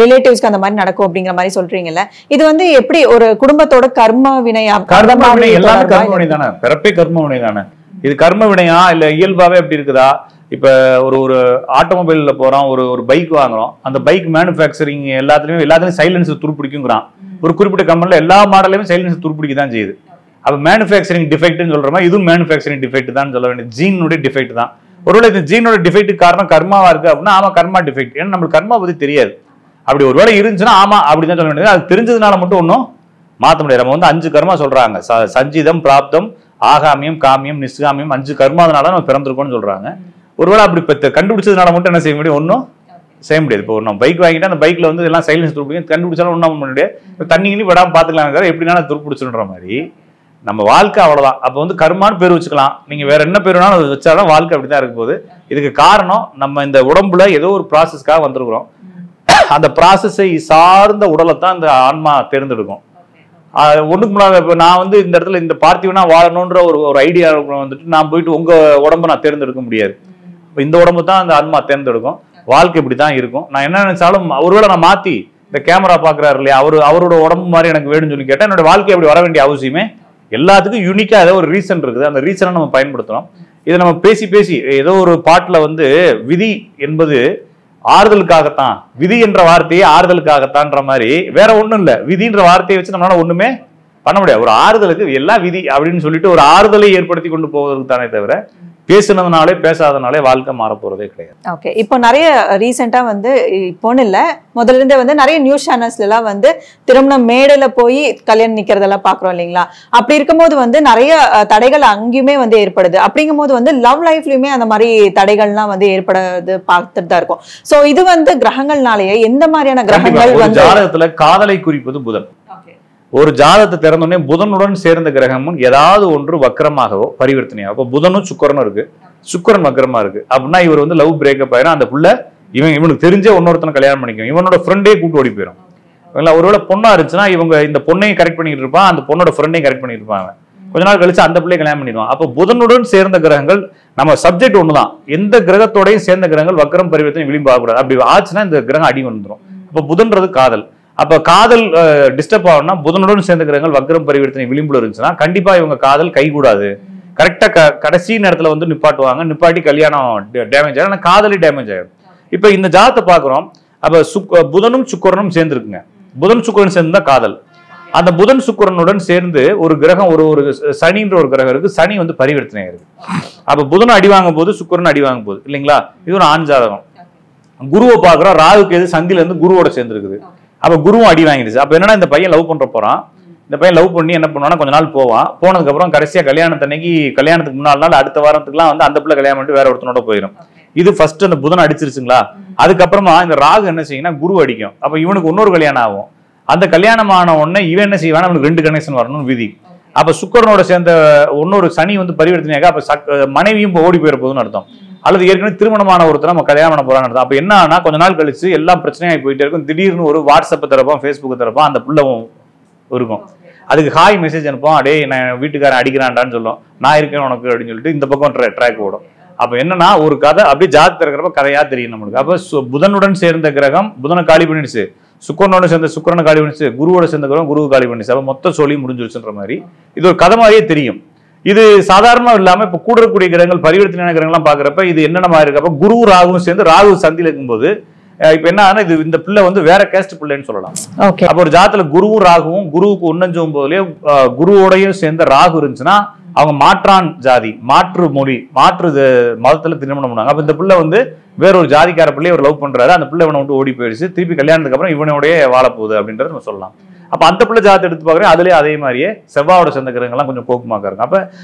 ரிலேட்டிவ்ஸ்க்கு அந்த மாதிரி நடக்கும் அப்படிங்கிற மாதிரி சொல்றீங்கல்ல, இது வந்து எப்படி ஒரு குடும்பத்தோட கர்ம வினையா? கர்ம வினை எல்லாமே கர்ம வினை தானே, பிறப்பே கர்ம வினை தானே. இது கர்ம வினையா இல்ல இயல்பாவே எப்படி இருக்குதா? இப்போ ஒரு ஆட்டோமொபைலில் போகிறோம், ஒரு பைக் வாங்குறோம், அந்த பைக் மேனுஃபேக்சரிங் எல்லாத்துலேயும் சைலன்ஸ் துருப்பிடிக்குங்கிறான். ஒரு குறிப்பிட்ட கம்பெனியில் எல்லா மாடலையும் சைலன்ஸ் துருப்பிடிக்க தான் செய்யுது. அப்போ மேனுஃபேக்சரிங் டிஃபெக்ட்னு சொல்கிற மாதிரி இதுவும் மேனுஃபேக்சரிங் டிஃபெக்ட் தான் சொல்ல வேண்டியது. ஜீனுடைய டிஃபெக்ட் தான். ஒருவேளை இந்த ஜீனோட டிஃபெக்ட்டுக்கு காரணம் கர்மாவா இருக்கு அப்படின்னா ஆமா கர்மா டிஃபெக்ட். ஏன்னா நம்மளுக்கு கர்மா பற்றி தெரியாது. அப்படி ஒரு வேளை இருந்துச்சுன்னா ஆமா அப்படிதான் சொல்ல வேண்டியது. அது தெரிஞ்சதுனால மட்டும் ஒன்றும் மாற்ற முடியாது. நம்ம 5 கர்மா சொல்றாங்க. சஞ்சிதம், பிராப்தம், ஆகாமியம், காமியம், நிஷ்காமியம் 5 கர்மாதனால நம்ம பிறந்திருக்கோம்னு சொல்றாங்க. ஒருவேளை அப்படி கண்டுபிடிச்சதுனால மட்டும் என்ன செய்ய முடியும்? ஒன்றும் செய்ய முடியாது. இப்போ நம்ம பைக் வாங்கிட்டா அந்த பைக்ல வந்து எல்லாம் சைலன்ஸ் துருப்பிடிக்கும், கண்டுபிடிச்சாலும் ஒன்றும் பண்ண முடியாது. தண்ணி கிண்ணி விடாம பாத்துக்கலாம், எப்படின்னா துருப்பிடிச்சுன்ற மாதிரி நம்ம வாழ்க்கை அவ்வளவுதான். அப்போ வந்து கர்மான்னு பேர் வச்சுக்கலாம், நீங்க வேற என்ன பேர் வேணாலும் வச்சாலும் வாழ்க்கை அப்படிதான் இருக்க போகுது. இதுக்கு காரணம் நம்ம இந்த உடம்புல ஏதோ ஒரு ப்ராசஸ்க்காக வந்திருக்கிறோம். அந்த ப்ராசஸை சார்ந்த உடலை தான் இந்த ஆன்மா தேர்ந்தெடுக்கும். ஒண்ணுக்கு முன்னாடி இப்போ நான் வந்து இந்த இடத்துல இந்த பார்த்திவனா வாழணுன்ற ஒரு ஐடியா வந்துட்டு நான் போயிட்டு உங்க உடம்பை நான் தேர்ந்தெடுக்க முடியாது. இப்போ இந்த உடம்பு தான் அந்த ஆன்மா தேர்ந்தெடுக்கும். வாழ்க்கை இப்படி தான் இருக்கும். நான் என்ன நினைச்சாலும் ஒருவேளை நான் மாத்தி இந்த கேமரா பாக்குறாரு இல்லையா, அவரோட உடம்பு மாதிரி எனக்கு வேணும்னு சொல்லி கேட்டா என்னோட வாழ்க்கை அப்படி வர வேண்டிய அவசியமே. எல்லாத்துக்கும் யூனிக்கா ஏதோ ஒரு ரீசன் இருக்குது. அந்த ரீசனை நம்ம பயன்படுத்தணும். இதை நம்ம பேசி ஏதோ ஒரு பாட்டுல வந்து விதி என்பது ஆறுதலுக்காகத்தான், விதி என்ற வார்த்தையே ஆறுதலுக்காகத்தான்ற மாதிரி வேற ஒண்ணும் இல்ல. விதின்ற வார்த்தையை வச்சு நம்மளால ஒண்ணுமே பண்ண முடியாது. ஒரு ஆறுதலுக்கு எல்லாம் விதி அப்படின்னு சொல்லிட்டு ஒரு ஆறுதலை ஏற்படுத்தி கொண்டு போவதற்கு தானே தவிர பேசுனதுனாலே பேசாதனாலே வாழ்க்கை மாற போறதே கிடையாது. ஓகே, இப்போ நிறைய ரீசெண்டா வந்து இப்போன்னு இல்ல, முதல்ல இருந்தே வந்து நிறைய நியூஸ் சேனல்ஸ்ல எல்லாம் வந்து திருமணம் மேடையில போய் கல்யாணம் நிக்கிறதெல்லாம் பாக்குறோம் இல்லைங்களா? அப்படி இருக்கும்போது வந்து நிறைய தடைகள் அங்கேயுமே வந்து ஏற்படுது. அப்படிங்கும் போது வந்து லவ் லைஃப்லயுமே அந்த மாதிரி தடைகள்லாம் வந்து ஏற்படுறது பார்த்துட்டு தான் இருக்கும். சோ இது வந்து கிரகங்கள்னாலேயே எந்த மாதிரியான கிரகங்கள் வந்து ஜாதகத்துல காதலை குறிப்பது புதன். ஒரு ஜாதகத்தை திறந்தோடனே புதனுடன் சேர்ந்த கிரகமும் ஏதாவது ஒன்று வக்கரமாகவோ பரிவர்த்தனையாகவோ. இப்போ புதனும் சுக்கரனும் இருக்கு, சுக்கரன் வக்கரமா இருக்கு அப்படின்னா இவர் வந்து லவ் பிரேக்கப் ஆயிரும். அந்த புள்ள இவனுக்கு தெரிஞ்சே இன்னொருத்தனை கல்யாணம் பண்ணிக்கும், இவனோட ஃப்ரெண்டே கூட்டு ஓடி போயிடும். ஒருவேளை பொண்ணா இருந்துச்சுன்னா இவங்க இந்த பொண்ணையும் கரெக்ட் பண்ணிட்டு இருப்பான், அந்த பொண்ணோட ஃப்ரெண்டையும் கரெக்ட் பண்ணிட்டு இருப்பாங்க. கொஞ்ச நாள் கழிச்சு அந்த பிள்ளையை கல்யாணம் பண்ணிடுவான். அப்போ புதனுடன் சேர்ந்த கிரகங்கள், நம்ம சப்ஜெக்ட் ஒண்ணுதான், எந்த கிரகத்தோடையும் சேர்ந்த கிரகங்கள் வக்கரம் பரிவர்த்தனை விளிம்பு ஆகக்கூடாது. அப்படி ஆச்சுன்னா இந்த கிரகம் அடி வந்துடும். அப்போ புதன்றது காதல். அப்ப காதல் டிஸ்டர்ப் ஆகும்னா புதனுடன் சேர்ந்த கிரகங்கள் வக்கரம் பரிவர்த்தனை விளிம்புல இருந்துச்சுன்னா கண்டிப்பா இவங்க காதல் கைகூடாது. கரெக்டா கடைசி நேரத்துல வந்து நிப்பாட்டுவாங்க, நிப்பாட்டி கல்யாணம் டேமேஜ் ஆகும், ஆனால் காதலி டேமேஜ் ஆகும். இப்ப இந்த ஜாதத்தை பாக்குறோம். அப்ப புதனும் சுக்கரனும் சேர்ந்து இருக்குங்க. புதன் சுக்கரன் சேர்ந்து தான் காதல். அந்த புதன் சுக்கரனுடன் சேர்ந்து ஒரு கிரகம் ஒரு சனின்ற ஒரு கிரகம் இருக்கு. சனி வந்து பரிவர்த்தனை இருக்கு. அப்ப புதன் அடி வாங்கும் போது சுக்கரன் அடி வாங்கும் போது இல்லைங்களா? இது ஒரு ஆண் ஜாதகம். குருவை பாக்குறோம், ராகுக்கு எது சந்தில இருந்து குருவோட சேர்ந்து இருக்குது. அப்ப குருவும் அடி வாங்கிடுச்சு. அப்ப என்னன்னா இந்த பையன் லவ் பண்ற போறான். இந்த பையன் லவ் பண்ணி என்ன பண்ணுவான்னா கொஞ்ச நாள் போவான். போனதுக்கு அப்புறம் கடைசியா கல்யாணத்தன்னைக்கு கல்யாணத்துக்கு முன்னாள் நாள் அடுத்த வாரத்துக்குலாம் வந்து அந்த பிள்ளை கல்யாணம் பண்ணிட்டு வேற ஒருத்தனோட போயிடும். இது ஃபர்ஸ்ட் அந்த புதன் அடிச்சிருச்சுங்களா? அதுக்கப்புறமா இந்த ராகு என்ன செய்யும்னா குரு அடிக்கும். அப்ப இவனுக்கு இன்னொரு கல்யாணம் ஆகும். அந்த கல்யாணம் ஆன உடனே இவன் என்ன செய்வானா அவனுக்கு 2 கனெக்ஷன் வரணும்னு விதி. அப்ப சுக்கரனோட சேர்ந்த இன்னொரு சனி வந்து பரிவர்த்தனையாக அப்ப மனைவியும் ஓடி போயிட போகுதுன்னு அர்த்தம். அல்லது ஏற்கனவே திருமணமான ஒருத்தர் நம்ம கல்யாணம் பண்ண போறான்னு அர்த்தம். அப்ப என்ன ஆனா கொஞ்ச நாள் கழிச்சு எல்லாம் பிரச்சனையாகி போயிட்டே இருக்கும். திடீர்னு ஒரு வாட்ஸ்அப் தரப்போம், ஃபேஸ்புக் தரப்போம், அந்த புள்ளவும் இருக்கும். அதுக்கு ஹாய் மெசேஜ் அனுப்போம், அடே நான் வீட்டுக்காரன் அடிக்கிறான்டான்னு சொல்லும், நான் இருக்கேன் உனக்கு அப்படின்னு சொல்லிட்டு இந்த பக்கம் ட்ராக் ஓடும். அப்ப என்னன்னா ஒரு கதை அப்படியே ஜாதகத்துல இருக்கிறப்ப கதையா தெரியும் நம்மளுக்கு. அப்ப புதனுடன் சேர்ந்த கிரகம் புதனை காலி பண்ணிடுச்சு, சுக்கரனோட சேர்ந்த சுக்கரனை காலி பண்ணிடுச்சு, குருவோட சேர்ந்த கிரகம் குருவை காலி பண்ணிடுச்சு. அப்ப மொத்த சொல்லி முடிஞ்சிருச்சுன்ற மாதிரி இது ஒரு கதை மாதிரியே தெரியும். இது சாதாரணமா இல்லாம இப்ப கூட இருக்கக்கூடிய கிரகங்கள் பரிவர்த்தனை கிரகங்கள்லாம் பாக்குறப்ப இது என்னென்ன மாதிரி இருக்கப்ப குரு ராகுவும் சேர்ந்து ராகு சந்தில இருக்கும்போது இப்ப என்ன ஆனா இது இந்த பிள்ளை வந்து வேற கேஸ்ட் பிள்ளைன்னு சொல்லலாம். அப்ப ஒரு ஜாதத்துல குருவும் ராகுவும் குருவுக்கு உன்னஞ்சும் போதுலயே குருவோடையும் சேர்ந்த ராகு இருந்துச்சுன்னா அவங்க மாற்றான் ஜாதி, மாற்று மொழி, மாற்று மதத்துல திருமணம் பண்ணாங்க. அப்ப இந்த பிள்ளை வந்து வேற ஒரு ஜாதிக்கார பிள்ளைய ஒரு லவ் பண்றாரு, அந்த பிள்ளை இவனை விட்டு ஓடி போயிடுச்சு, திருப்பி கல்யாணத்துக்கு அப்புறம் இவனோடய வாழப்போகுது அப்படின்றத நம்ம சொல்லலாம். அப்ப அந்த பிள்ளை ஜாதத்தை எடுத்து பாக்குறேன், அதுலயே அதே மாதிரியே செவ்வாயோட சேர்ந்த கிரகங்கள்லாம் கொஞ்சம் கோக்குமாக்கா இருக்கும். அப்ப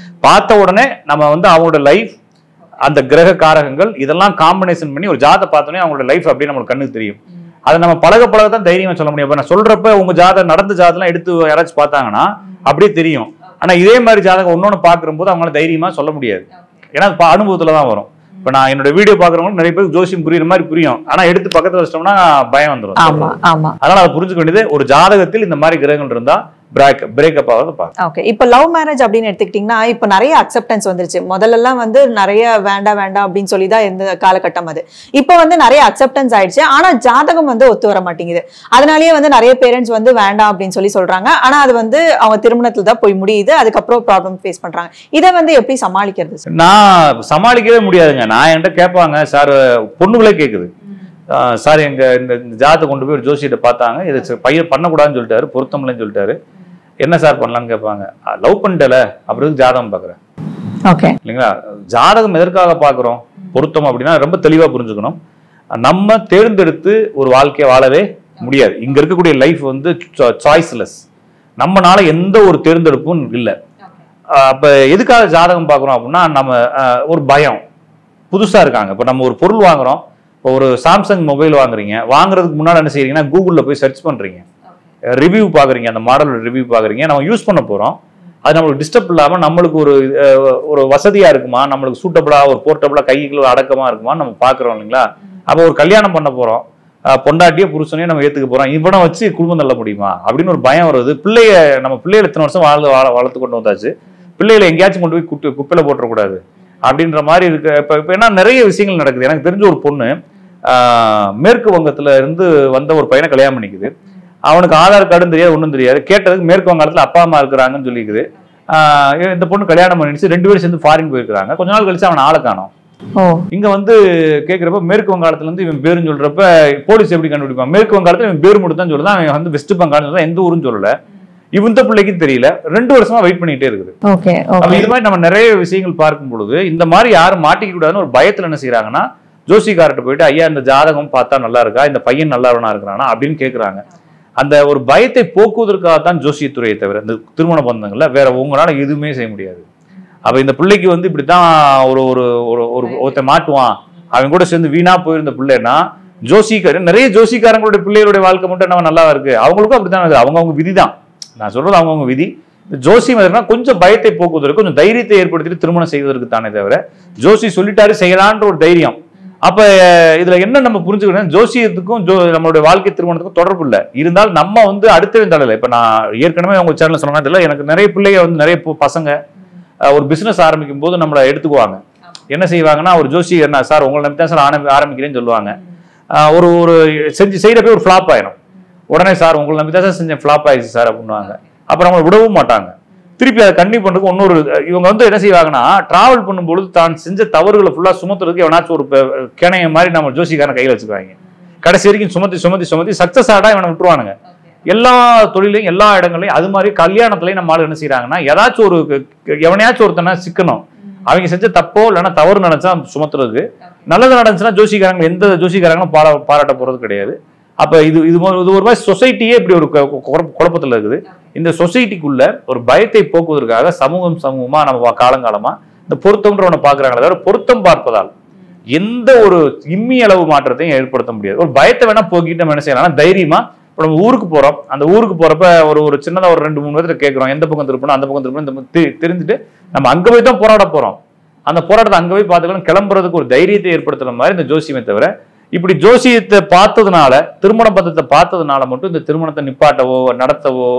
பார்த்த உடனே நம்ம வந்து அவங்களோட லைஃப், அந்த கிரக காரகங்கள் இதெல்லாம் காம்பினேஷன் பண்ணி ஒரு ஜாதத்தை பார்த்தோன்னே அவங்களோட லைஃப் அப்படியே நம்மளுக்கு கண்ணுக்கு தெரியும். அதை நம்ம பழகத்தான் தைரியமா சொல்ல முடியும். இப்ப நான் சொல்றப்ப உங்க ஜாதகம் நடந்த ஜாதகம் எடுத்து யாராச்சும் பார்த்தாங்கன்னா அப்படியே தெரியும். ஆனா இதே மாதிரி ஜாதகம் ஒன்னொன்னு பாக்கும்போது அவங்களால தைரியமா சொல்ல முடியாது. ஏன்னா அனுபவத்துலதான் வரும். இப்ப நான் என்னோட வீடியோ பாக்குறவங்க நிறைய பேருக்கு ஜோசியம் புரியுற மாதிரி புரியும், ஆனா எடுத்து பக்கத்துல வச்சிட்டோம்னா பயம் வந்துடும். அதனால அதை புரிஞ்சுக்க வேண்டியது ஒரு ஜாதகத்தில் இந்த மாதிரி கிரகங்கள் இருந்தா பிரேக்கப் ஆகிறத பார்க்கலாம். ஓகே, இப்போ லவ் மேரேஜ் அப்படின்னு எடுத்துக்கிட்டிங்கன்னா இப்போ நிறைய அக்செப்டன்ஸ் வந்துருச்சு. முதல்லலாம் வந்து நிறைய வேண்டாம் அப்படின்னு சொல்லி தான் இருந்த காலகட்டம் அது. இப்போ வந்து நிறைய அக்செப்டன்ஸ் ஆயிடுச்சு. ஆனா ஜாதகம் வந்து ஒத்து வர மாட்டேங்குது. அதனாலேயே வந்து நிறைய பேரண்ட்ஸ் வந்து வேண்டாம் அப்படின்னு சொல்லி சொல்றாங்க. ஆனா அது வந்து அவங்க திருமணத்துல தான் போய் முடியுது. அதுக்கப்புறம் ப்ராப்ளம் ஃபேஸ் பண்றாங்க. இதை வந்து எப்படி சமாளிக்கிறது? நான் சமாளிக்கவே முடியாதுங்க. நான் என்கிட்ட கேட்பாங்க, சார் பொண்ணுகளே கேட்குது, சார் எங்க இந்த ஜாதத்தை கொண்டு போய் ஒரு ஜோசியிட்ட பார்த்தாங்க, இது பையன் பண்ணக்கூடாதுன்னு சொல்லிட்டாரு, பொருத்தம் இல்லைன்னு சொல்லிட்டாரு, என்ன சார் பண்ணலான்னு கேட்பாங்க. லவ் பண்ணிட்டல அப்புறம் ஜாதகம் பார்க்குறேன். ஓகே இல்லைங்களா? ஜாதகம் எதற்காக பார்க்குறோம்? பொருத்தம் அப்படின்னா ரொம்ப தெளிவாக புரிஞ்சுக்கணும். நம்ம தேர்ந்தெடுத்து ஒரு வாழ்க்கையை வாழவே முடியாது. இங்க இருக்கக்கூடிய லைஃப் வந்து சாய்ஸ்லெஸ். நம்மனால எந்த ஒரு தேர்ந்தெடுப்பும் இல்லை. அப்ப எதுக்காக ஜாதகம் பார்க்குறோம் அப்படின்னா, நம்ம ஒரு பயம், புதுசா இருக்காங்க. இப்போ நம்ம ஒரு பொருள் வாங்குறோம். இப்போ ஒரு சாம்சங் மொபைல் வாங்குறீங்க. வாங்குறதுக்கு முன்னாடி என்ன செய்யறீங்கன்னா, கூகுளில் போய் சர்ச் பண்றீங்க, ரிவ்யூ பார்க்குறீங்க, அந்த மாடலோட ரிவ்யூ பார்க்குறீங்க. நம்ம யூஸ் பண்ண போகிறோம். அது நம்மளுக்கு டிஸ்டர்ப் இல்லாமல் நம்மளுக்கு ஒரு வசதியாக இருக்குமா, நம்மளுக்கு சூட்டபிளாக ஒரு போர்ட்டபிளாக கைக்குள்ள அடக்கமாக இருக்குமா நம்ம பார்க்குறோம் இல்லைங்களா? அப்போ ஒரு கல்யாணம் பண்ண போகிறோம், பொண்டாட்டியோ புருஷனையும் நம்ம ஏற்றுக்க போகிறோம், இவனை வச்சு குடும்பம் தள்ள முடியுமா அப்படின்னு ஒரு பயம் வருது. நம்ம பிள்ளைகளை இத்தனை வருஷம் வளர்த்து கொண்டு வந்தாச்சு, பிள்ளைகளை எங்கேயாச்சும் கொண்டு போய் குப்பையில் போட்டுறக்கூடாது அப்படின்ற மாதிரி இருக்கு. இப்போ என்ன நிறைய விஷயங்கள் நடக்குது. எனக்கு தெரிஞ்ச ஒரு பொண்ணு மேற்கு வங்கத்துல இருந்து வந்த ஒரு பையனை கல்யாணம் பண்ணிக்குது. அவனுக்கு ஆதார் கார்டும் தெரியாது, ஒன்றும் தெரியாது. கேட்டதுக்கு மேற்கு வங்காளத்துல அப்பா அம்மா இருக்கிறாங்கன்னு சொல்லிக்குது. இந்த பொண்ணு கல்யாணம் பண்ணிடுச்சு. 2 பேரும் சேர்ந்து ஃபாரின் போயிருக்காங்க. கொஞ்ச நாள் கழிச்சு அவன் ஆளை காணோம். இங்க வந்து கேட்கிறப்ப மேற்கு வங்காளத்துல இருந்து இவன் பேருன்னு சொல்றப்ப போலீஸ் எப்படி கண்டுபிடிப்பான்? மேற்கு வங்காளத்துல இவன் பேரு மட்டும் தான் சொல்லுதான். அவன் வந்து வெஸ்ட் பெங்கால் சொல்ல, எந்த ஊருன்னு சொல்லல. இந்த பிள்ளைக்கும் தெரியல. 2 வருஷமா வெயிட் பண்ணிட்டே இருக்குது. இது மாதிரி நம்ம நிறைய விஷயங்கள் பார்க்கும் பொழுது இந்த மாதிரி யாரும் மாட்டிக்க கூடாதுன்னு ஒரு பயத்துல என்ன செய்யறாங்கன்னா, ஜோசிக்கார்ட்ட போயிட்டு, ஐயா இந்த ஜாதகம் பார்த்தா நல்லா இருக்கா, இந்த பையன் நல்லவனா இருக்கிறானா அப்படின்னு கேட்கறாங்க. அந்த ஒரு பயத்தை போக்குவதற்காகத்தான் ஜோசியத்துறையை தவிர இந்த திருமண பந்தங்கள்ல வேற உங்களால எதுவுமே செய்ய முடியாது. அப்ப இந்த பிள்ளைக்கு வந்து இப்படித்தான் ஒருத்த மாட்டுவான், அவன் கூட சேர்ந்து வீணா போயிருந்த பிள்ளைன்னா, நிறைய ஜோசிக்காரங்களுடைய பிள்ளைகளுடைய வாழ்க்கை மட்டும் என்ன நல்லா இருக்கு, அவங்களுக்கும் அப்படித்தான். அவங்கவுங்க விதிதான். நான் சொல்றது அவங்கவுங்க விதி. ஜோசியம் எதுனா கொஞ்சம் பயத்தை போக்குவதற்கு, கொஞ்சம் தைரியத்தை ஏற்படுத்திட்டு திருமணம் செய்வதற்கு தானே தவிர, ஜோசி சொல்லிட்டாரு செய்யலான்ற ஒரு தைரியம். அப்ப இதுல என்ன நம்ம புரிஞ்சுக்கணும், ஜோசியத்துக்கும் நம்மளுடைய வாழ்க்கை திருமணத்துக்கும் தொடர்பு இல்லை. இருந்தாலும் நம்ம வந்து அடுத்த தடவை, இப்ப நான் ஏற்கனவே உங்க சேனல் சொன்னா தெரியல, எனக்கு நிறைய பிள்ளைங்க வந்து நிறைய பசங்க ஒரு பிசினஸ் ஆரம்பிக்கும் போது நம்மளை எடுத்துக்குவாங்க. என்ன செய்வாங்கன்னா, ஒரு ஜோசி என்ன சார் உங்களை நம்பி தான் சார் ஆரம்பிக்கிறேன்னு சொல்லுவாங்க. ஒரு செய்யறப்ப ஒரு ஃபிளாப் ஆயிரும். உடனே சார் உங்களை நம்பி தான் சார் செஞ்சேன், ஃபிளாப் ஆயிடுச்சு சார் அப்படின்னுவாங்க. அப்புறம் அவங்களை விடவும் மாட்டாங்க. திருப்பி அதை கண்டினியூ பண்றதுக்கு இன்னொரு இவங்க வந்து என்ன செய்வாங்கன்னா, டிராவல் பண்ணும்போது தான் செஞ்ச தவறுகளை ஃபுல்லா சுமத்துறதுக்கு எவனாச்சும் ஒரு கிணைய மாதிரி நம்ம ஜோசிக்காரன் கையில் வச்சுக்குவாங்க. கடைசி வரைக்கும் சுமத்தி சக்சஸ் ஆடா இவனை விட்டுருவானுங்க. எல்லா தொழிலையும் எல்லா இடங்களையும் அது மாதிரி கல்யாணத்துலயும் நம்ம ஆளு என்ன செய்யறாங்கன்னா, ஏதாச்சும் எவனையாச்சும் ஒருத்தனை சிக்கணும், அவங்க செஞ்ச தப்போ இல்லைன்னா தவறு நடந்துச்சா சுமத்துறதுக்கு. நல்லது நடந்துச்சுன்னா ஜோசிக்காரங்க எந்த ஜோசிக்காரங்களும் பாராட்ட போறது கிடையாது. அப்ப இது ஒரு மாதிரி சொசைட்டியே இப்படி ஒரு குழப்பத்துல இருக்குது. இந்த சொசைட்டிக்குள்ள ஒரு பயத்தை போக்குவதற்காக சமூகமா நம்ம காலங்காலமா இந்த பொருத்தம்ன்றவனை பாக்குறாங்களே தவிர, பொருத்தம் பார்ப்பதால் எந்த ஒரு இம்மி அளவு மாற்றத்தையும் ஏற்படுத்த முடியாது. ஒரு பயத்தை வேணா போக்கிட்டு நம்ம என்ன செய்யலாம், தைரியமா இப்போ நம்ம ஊருக்கு போறோம். அந்த ஊருக்கு போறப்ப ஒரு சின்னதா ஒரு 2-3 பேர்த்த கேட்கிறோம், எந்த பக்கம் திருப்பணும் அந்த பக்கம் திருப்பணும் தெரிஞ்சுட்டு நம்ம அங்க போய் தான் போராட போறோம். அந்த போராட்டத்தை அங்க போய் பார்த்துக்கலாம், கிளம்புறதுக்கு ஒரு தைரியத்தை ஏற்படுத்துற மாதிரி இந்த ஜோசியமே தவிர, இப்படி ஜோசியத்தை பார்த்ததுனால, திருமண பந்தத்தை பார்த்ததுனால மட்டும் இந்த திருமணத்தை நிப்பாட்டவோ நடத்தவோ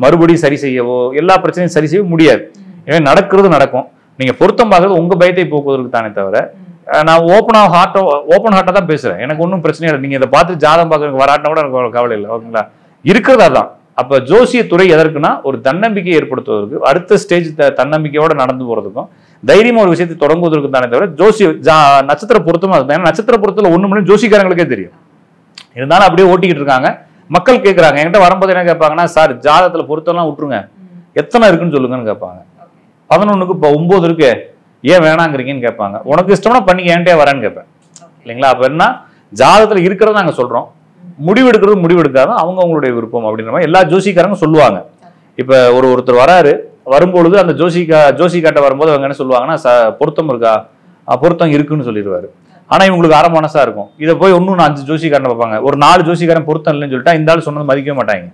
மறுபடியும் சரி செய்யவோ எல்லா பிரச்சனையும் சரி செய்ய முடியாது. ஏன்னா நடக்கிறது நடக்கும். நீங்க பொருத்தம் பார்க்கறது உங்க பயத்தை போக்குவதற்கு தானே தவிர, நான் ஓப்பன் ஹார்ட்டா தான் பேசுறேன். எனக்கு ஒன்றும் பிரச்சனை இல்லை. நீங்க இதை பார்த்து ஜாதகம் பார்க்கறதுக்கு வராட்டினா கூட எனக்கு கவலை இல்லை. ஓகேங்களா? இருக்கிறதா தான். அப்ப ஜோசியத்துறை எதற்குன்னா, ஒரு தன்னம்பிக்கையை ஏற்படுத்துவதற்கு, அடுத்த ஸ்டேஜ் தன்னம்பிக்கையோட நடந்து போறதுக்கும், தைரியமா ஒரு விஷயத்தை தொடங்குவதற்கு தானே தவிர, நட்சத்திர பொருத்தமா இருக்கும். ஏன்னா நட்சத்திர பொருத்தத்துல ஒண்ணு மணி ஜோசிக்காரங்களுக்கே தெரியும். இருந்தாலும் அப்படியே ஓட்டிக்கிட்டு இருக்காங்க. மக்கள் கேட்கறாங்க, என்கிட்ட வரும்போது என்ன கேட்பாங்கன்னா, சார் ஜாதகத்துல பொருத்தம்லாம் விட்டுருங்க, எத்தனை இருக்குன்னு சொல்லுங்கன்னு கேட்பாங்க. 11க்கு இப்போ 9 இருக்கு, ஏன் வேணாங்கிறீங்கன்னு கேட்பாங்க. உனக்கு இஷ்டம்னா பண்ணி என்கிட்டே வரேன்னு கேட்பேன். இல்லைங்களா? அப்ப என்ன, ஜாதகத்துல இருக்கிறத நாங்க சொல்றோம், முடிவெடுக்காத அவங்களுடைய விருப்பம் அப்படின்ற மாதிரி எல்லா ஜோசிக்காரங்க சொல்லுவாங்க. இப்ப ஒருத்தர் வராரு, வரும்பொழுது அந்த ஜோசிக்காட்ட வரும்போது அவங்க என்ன சொல்லுவாங்கன்னா, பொருத்தம் இருக்கா, பொருத்தம் இருக்குன்னு சொல்லிடுவாரு. ஆனா இவங்களுக்கு அரை மனசா இருக்கும். இதை போய் 5 ஜோசிக்காரன் பார்ப்பாங்க. ஒரு 4 ஜோசிக்காரன் பொருத்தம் இல்லைன்னு சொல்லிட்டா இந்த ஆள் சொன்னது மதிக்க மாட்டாங்க.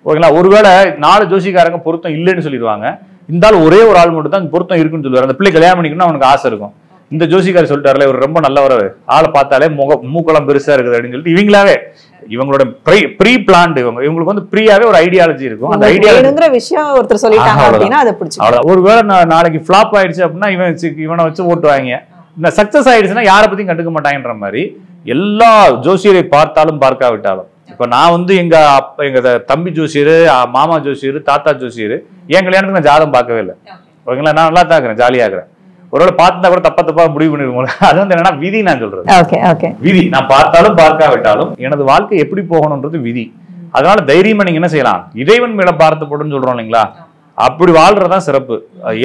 ஓகேங்களா? ஒருவேளை 4 ஜோசிக்காரங்க பொருத்தம் இல்லைன்னு சொல்லிடுவாங்க, இந்த ஆள் ஒரே ஒரு ஆள் மட்டும் தான் பொருத்தம் இருக்குன்னு சொல்லுவாரு. அந்த பிள்ளை கல்யாணம் பண்ணிக்கணும்னு அவனுக்கு ஆசை இருக்கும். இந்த ஜோசிக்காரர் சொல்லிட்டாருல, இவர் ரொம்ப நல்லவரவர், ஆளை பார்த்தாலே மூக்கெல்லாம் பெருசா இருக்குது அப்படின்னு சொல்லிட்டு இவங்களாவே இவங்களோட ப்ரீ பிளான்டு இவங்களுக்கு வந்து ப்ரீயாவே ஒரு ஐடியாலஜி இருக்கும். அந்த ஐடியாலஜிங்கிற விஷயம் ஒருத்தர் சொல்லிட்டாங்க அப்படின்னா அதை பிடிச்சி அவ்வளவு. ஒருவேளை நாளைக்கு ஃபிளாப் ஆயிடுச்சு அப்படின்னா இவனை வச்சு ஓட்டுவாங்க. இந்த சக்சஸ் ஆயிடுச்சுன்னா யாரை பத்தியும் கண்டுக்க மாட்டாங்கன்ற மாதிரி எல்லா ஜோசியரை பார்த்தாலும் பார்க்காவிட்டாலும், இப்ப நான் வந்து எங்க தம்பி ஜோசியர், மாமா ஜோசியர், தாத்தா ஜோசியர், என் கல்யாணத்துக்கு நான் ஜாதகம் பார்க்கவே இல்லை. ஓகேங்களா, நான் நல்லா தான் இருக்கிறேன், ஜாலியா இருக்கிறேன். ஒருவேளை பார்த்தா கூட தப்பா முடிவு பண்ணிருக்கோம். அது வந்து என்னன்னா விதி. நான் சொல்றது விதி. நான் பார்த்தாலும் பார்க்காவிட்டாலும் எனது வாழ்க்கை எப்படி போகணும்ன்றது விதி. அதனால தைரியமா நீங்க என்ன செய்யலாம், இறைவன் மேல பாரத்தை போட்டுன்னு சொல்றோம் இல்லைங்களா, அப்படி வாழ்றதுதான் சிறப்பு.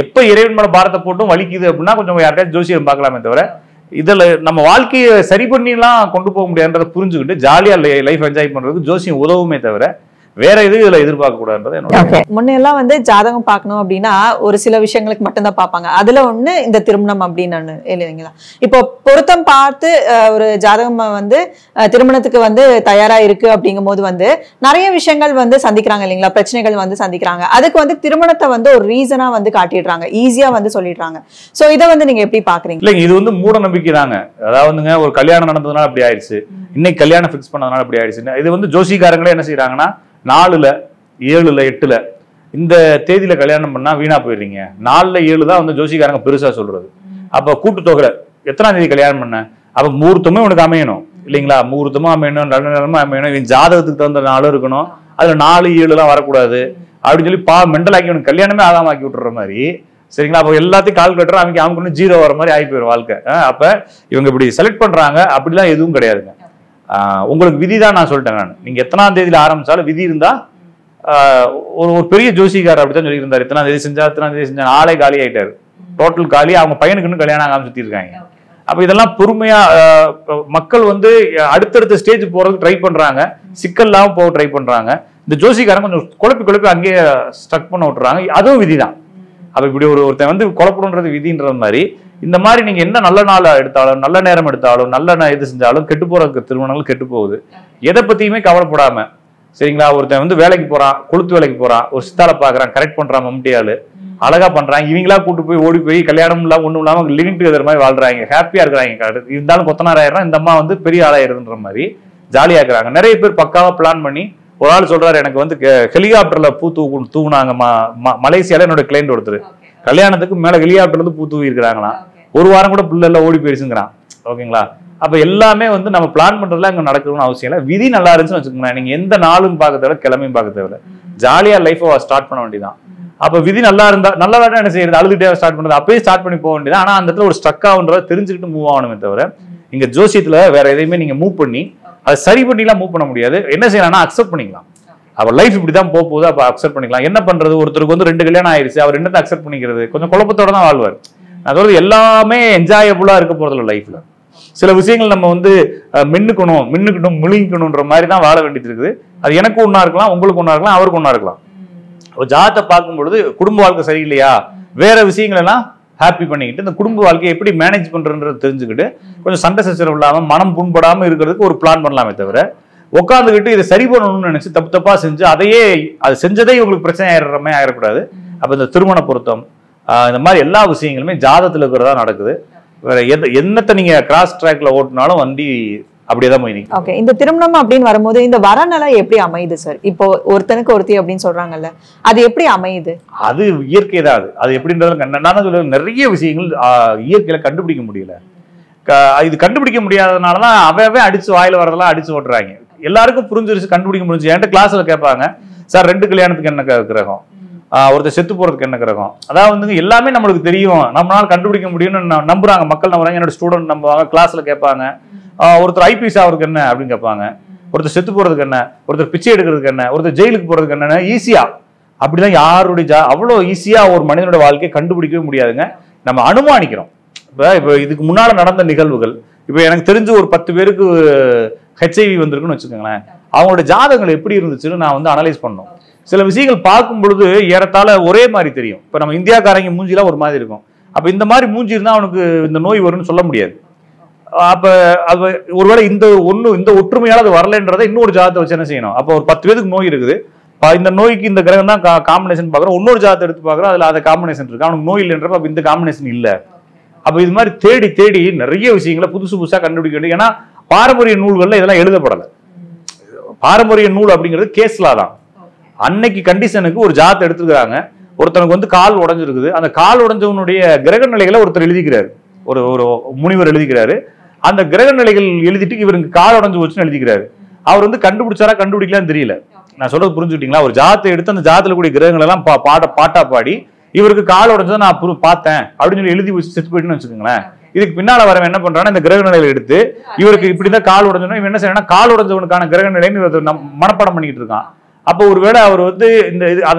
எப்ப இறைவன் மேல பாரத்தை போட்டும் வலிக்குது அப்படின்னா கொஞ்சம் யார்கிட்டயும் ஜோசியம் பார்க்கலாமே தவிர, இதுல நம்ம வாழ்க்கையை சரி பண்ணிலாம் கொண்டு போக முடியாதுன்றதை புரிஞ்சுக்கிட்டு ஜாலியா லைஃப் என்ஜாய் பண்றதுக்கு ஜோசியம் உதவுமே தவிர வேற எதுவும் இதுல எதிர்பார்க்க கூடாதுன்றது. முன்னெல்லாம் வந்து ஜாதகம் பார்க்கணும் அப்படின்னா ஒரு சில விஷயங்களுக்கு மட்டும்தான் பார்ப்பாங்க. அதுல ஒண்ணு இந்த திருமணம் அப்படின்னு இல்லைங்களா. இப்போ பொருத்தம் பார்த்து ஒரு ஜாதகம் வந்து திருமணத்துக்கு வந்து தயாரா இருக்கு அப்படிங்கும் போது வந்து நிறைய விஷயங்கள் வந்து சந்திக்கிறாங்க இல்லைங்களா, பிரச்சனைகள் வந்து சந்திக்கிறாங்க. அதுக்கு வந்து திருமணத்தை வந்து ஒரு ரீசனா வந்து காட்டிடுறாங்க, ஈஸியா வந்து சொல்லிடுறாங்க. சோ இதை வந்து நீங்க எப்படி பாக்குறீங்க? இல்லைங்க, இது வந்து மூட நம்பிக்கை தாங்க. அதாவதுங்க ஒரு கல்யாணம் நடந்ததுனால அப்படி ஆயிடுச்சு, இன்னைக்கு கல்யாணம் ஃபிக்ஸ் பண்ணதுனால அப்படி ஆயிடுச்சு. இது வந்து ஜோசிக்காரங்களே என்ன செய்யறாங்கன்னா 4ல் 7ல் 8ல் இந்த தேதியில கல்யாணம் பண்ணா வீணா போயிடுறீங்க. 4ல் 7 தான் வந்து ஜோசிக்காரங்க பெருசா சொல்றது. அப்ப கூட்டுத்தொகை எத்தனாம் தேதி கல்யாணம் பண்ண, அப்ப முகூர்த்தமும் உனக்கு அமையணும் இல்லைங்களா, முகூர்த்தமும் அமையணும், நல்ல நேரமும் அமையணும், இவன் ஜாதகத்துக்கு தகுந்த நாளும் இருக்கணும், அதுல 4 7 வரக்கூடாது அப்படின்னு சொல்லி மெண்டல் ஆக்கி கல்யாணமே ஆகாம ஆக்கி விட்டுற மாதிரி. சரிங்களா, அப்போ எல்லாத்தையும் கால்குலேட்டர் அவங்க ஒன்று 0 வர மாதிரி ஆகி போயிடும் வாழ்க்கை. அப்ப இவங்க இப்படி செலக்ட் பண்றாங்க, அப்படிலாம் எதுவும் கிடையாதுங்க. உங்களுக்கு விதி தான். நான் சொல்லிட்டேன், நான் நீங்க எத்தனாம் தேதியில ஆரம்பிச்சாலும் விதி இருந்தா, ஒரு பெரிய ஜோசிக்காரர் அப்படித்தான் சொல்லி இருந்தாரு, எத்தனாம் தேதி செஞ்சா ஆளே காலி ஆயிட்டாரு, டோட்டல் காலி. அவங்க பையனுக்குன்னு கல்யாணம் ஆகாம சுத்தி இருக்காங்க. அப்ப இதெல்லாம் பொறுமையா மக்கள் வந்து அடுத்தடுத்த ஸ்டேஜ் போறதுக்கு ட்ரை பண்றாங்க, சிக்கல்லாம் போக ட்ரை பண்றாங்க. இந்த ஜோசிக்காரன் கொஞ்சம் குழப்பி அங்கேயே ஸ்டக் பண்ண விட்டுறாங்க. அதுவும் விதிதான். அப்ப இப்படி ஒருத்தன் வந்து குழப்பணுன்றது விதின்ற மாதிரி, இந்த மாதிரி நீங்க என்ன நல்ல நாள் எடுத்தாலும், நல்ல நேரம் எடுத்தாலும், நல்ல இது செஞ்சாலும் கெட்டு போறதுக்கு திருமணங்கள் கெட்டு போகுது. எதை பத்தியுமே கவலைப்படாம, சரிங்களா, ஒருத்தன் வந்து வேலைக்கு போறான், கொளுத்து வேலைக்கு போறான், ஒரு சித்தால பாக்குறான், கரெக்ட் பண்றான், மம்டியாளு அழகா பண்றாங்க, இவங்களா கூட்டு போய் ஓடி போய் கல்யாணம் இல்லாம ஒண்ணும் இல்லாம லிவிங் டுகெதர் மாதிரி வாழ்றாங்க, ஹாப்பியா இருக்கிறாங்க. இருந்தாலும் கொத்தனார் ஆயிரம், இந்த அம்மா வந்து பெரிய ஆளாயிருதுன்ற மாதிரி ஜாலியா இருக்கிறாங்க. நிறைய பேர் பக்காவா பிளான் பண்ணி, ஒரு ஆள் சொல்றாரு, எனக்கு வந்து ஹெலிகாப்டர்ல பூ தூவுனாங்க மலேசியால என்னோட கிளைண்ட் ஒருத்தர், கல்யாணத்துக்கு மேல ஹெலிகாப்டர்ல இருந்து பூ தூவி இருக்கிறாங்களாம், ஒரு வாரம் கூட பிள்ளை எல்லாம் ஓடி போயிடுச்சுங்கிறான். ஓகேங்களா, அப்ப எல்லாமே வந்து நம்ம பிளான் பண்றதுல அங்க நடக்கணும்னு அவசியம் இல்லை. விதி நல்லா இருந்துச்சுன்னு வச்சுக்கோங்களேன், நீங்க எந்த நாளும் பார்க்க தேவை, கிளம்பியும் பார்க்க தேவை, ஜாலியா லைஃபை ஸ்டார்ட் பண்ண வேண்டியதான். அப்ப விதி நல்லா இருந்தா நல்லதா என்ன செய்யறது, அழுதுட்டே ஸ்டார்ட் பண்றது, அப்பயே ஸ்டார்ட் பண்ணி போக வேண்டியது. ஆனா அந்த இடத்துல ஒரு ஸ்ட்ரக் ஆகுன்றத தெரிஞ்சுக்கிட்டு மூவ் ஆகணுமே தவிர, இங்க ஜோசியத்துல வேற எதையுமே நீங்க மூவ் பண்ணி அதை சரி பண்ணிலாம் மூவ் பண்ண முடியாது. என்ன செய்யலாம்னா அக்செப்ட் பண்ணிக்கலாம். அப்ப லைஃப் இப்படிதான் போகுது, அப்ப அக்செப்ட் பண்ணிக்கலாம். என்ன பண்றது, ஒருத்தருக்கு வந்து 2 கல்யாணம் ஆயிடுச்சு, அவர் என்னத்தை அக்செப்ட் பண்ணிக்கிறது, கொஞ்சம் குழப்பத்தோட தான் வாழ்வார். நான் சொல்றது எல்லாமே என்ஜாயபுல்லா இருக்க போறதில்ல லைஃப்ல. சில விஷயங்கள் நம்ம வந்து முழுங்கிக்கணும்ன்ற மாதிரி தான் வாழ வேண்டியது இருக்குது. அது எனக்கு ஒண்ணா இருக்கலாம், உங்களுக்கு ஒண்ணா இருக்கலாம், அவருக்கு ஒண்ணா இருக்கலாம். ஜாதகத்தை பார்க்கும் பொழுது குடும்ப வாழ்க்கை சரியில்லையா, வேற விஷயங்கள் எல்லாம் ஹாப்பி பண்ணிக்கிட்டு இந்த குடும்ப வாழ்க்கையை எப்படி மேனேஜ் பண்றதுன்றது தெரிஞ்சுக்கிட்டு கொஞ்சம் சண்டை சச்சரவு இல்லாம மனம் புண்படாம இருக்கிறதுக்கு ஒரு பிளான் பண்ணலாமே தவிர, உட்காந்துக்கிட்டு இதை சரி பண்ணணும்னு நினைச்சு தப்பா செஞ்சு அது செஞ்சதே உங்களுக்கு பிரச்சனை ஆயிடுறமே ஆயிடக்கூடாது. அப்ப இந்த திருமண பொருத்தம் இந்த மாதிரி எல்லா விஷயங்களுமே ஜாதகத்துல இருக்கிறதா நடக்குது. வேற என்னத்தை நீங்க கிராஸ் ட்ராக்ல ஓட்டினாலும் வண்டி அப்படியேதான் போய் நிற்கும். ஓகே, இந்த திருமணம் அப்படின்னு வரும்போது இந்த வரநிலை எப்படி அமையுது சார்? இப்போ ஒருத்தனுக்கு ஒருத்தி அப்படின்னு சொல்றாங்கல்ல, அது எப்படி அமையுது? அது இயற்கை தான். அது எப்படின்றது நான் சொல்ல நிறைய விஷயங்கள் இயற்கையில கண்டுபிடிக்க முடியல. இது கண்டுபிடிக்க முடியாததுனாலதான் அவன் அடிச்சு வாயில வரதெல்லாம் அடிச்சு ஓட்டுறாங்க. எல்லாருக்கும் புரிஞ்சிருச்சு, கண்டுபிடிக்க முடிஞ்சு. என்கிட்ட கிளாஸ்ல கேட்பாங்க, சார் 2 கல்யாணத்துக்கு என்ன கிரகம், ஒருத்தர் செத்து போறதுக்கு என்ன கிரகம், அதாவது வந்து எல்லாமே நம்மளுக்கு தெரியும், நம்மளால கண்டுபிடிக்க முடியும்னு நம்புறாங்க மக்கள். நம்புறாங்க, என்னோட ஸ்டூடெண்ட் நம்புவாங்க, கிளாஸ்ல கேட்பாங்க. ஒருத்தர் ஐபிஎஸ் ஆகிறதுக்கு என்ன அப்படின்னு கேட்பாங்க, ஒருத்தர் செத்து போறதுக்கு என்ன, ஒருத்தர் பிச்சை எடுக்கிறதுக்கு என்ன, ஒருத்தர் ஜெயிலுக்கு போறதுக்கு என்ன, ஈஸியா அப்படிலாம் யாருடைய அவ்வளோ ஈஸியா ஒரு மனிதனோட வாழ்க்கையை கண்டுபிடிக்கவே முடியாதுங்க. நம்ம அனுமானிக்கிறோம். இப்போ இதுக்கு முன்னால நடந்த நிகழ்வுகள், இப்போ எனக்கு தெரிஞ்சு ஒரு 10 பேருக்கு ஹெச்ஐவி வந்திருக்குன்னு வச்சுக்கோங்களேன், அவங்களோட ஜாதகங்கள் எப்படி இருந்துச்சுன்னு நான் வந்து அனலைஸ் பண்ணோம். சில விஷயங்கள் பார்க்கும் பொழுது ஏறத்தாழ ஒரே மாதிரி தெரியும். இப்போ நம்ம இந்தியாக்காரங்க மூஞ்சிலாம் ஒரு மாதிரி இருக்கும். அப்போ இந்த மாதிரி மூஞ்சி இருந்தால் அவனுக்கு இந்த நோய் வரும்னு சொல்ல முடியாது. அப்போ அது ஒருவேளை இந்த ஒற்றுமையால் அது வரலைன்றதை இன்னொரு ஜாதகத்தை வச்சு என்ன செய்யணும். அப்போ ஒரு 10 பேருக்கு நோய் இருக்குது, இந்த நோய்க்கு இந்த கிரகம் தான் காம்பினேஷன் பார்க்குறோம், இன்னொரு ஜாதகத்தை எடுத்து பார்க்குறோம், அதில் அதை காம்பினேஷன் இருக்கு, அவனுக்கு நோய் இல்லைன்றப்ப அப்போ இந்த காம்பினேஷன் இல்லை. அப்போ இது மாதிரி தேடி நிறைய விஷயங்களை புதுசாக கண்டுபிடிக்க வேண்டிய. ஏன்னா பாரம்பரிய நூல்களில் இதெல்லாம் எழுதப்படலை. பாரம்பரிய நூல் அப்படிங்கிறது கேஸ்லா தான். அன்னைக்கு கண்டிஷனுக்கு ஒரு ஜாத் எடுத்துக்கிறாங்க. ஒருத்தனுக்கு வந்து கால் உடஞ்சிருக்குது. அந்த கால் உடஞ்சவனுடைய கிரக நிலைகளை ஒருத்தர் எழுதிக்கிறாரு, ஒரு ஒரு முனிவர் எழுதிக்கிறாரு. அந்த கிரக நிலைகள் எழுதிட்டு இவருக்கு கால் உடஞ்சு போச்சுன்னு எழுதிக்கிறாரு. அவர் வந்து கண்டுபிடிச்சாரா கண்டுபிடிக்கலான்னு தெரியல. நான் சொல்றது புரிஞ்சுக்கிட்டீங்களா? ஒரு ஜாத்தை எடுத்து அந்த ஜாத்துல கூடிய கிரகங்கள் எல்லாம் பாட்டா பாடி இவருக்கு கால் உடஞ்சதை நான் பார்த்தேன் அப்படின்னு சொல்லி எழுதி வச்சு செத்து போயிட்டுன்னு வச்சுக்கோங்களேன். இதுக்கு பின்னால வரவன் என்ன பண்றான்னா இந்த கிரக நிலையில எடுத்து இவருக்கு இப்படிதான் கால் உடஞ்சோன்னா இவன் என்ன செய்யறா, கால் உடஞ்சவனுக்கான கிரக நிலைன்னு மனப்பாடம் பண்ணிக்கிட்டு இருக்கான். அப்போ ஒருவேளை அவர் வந்து இந்த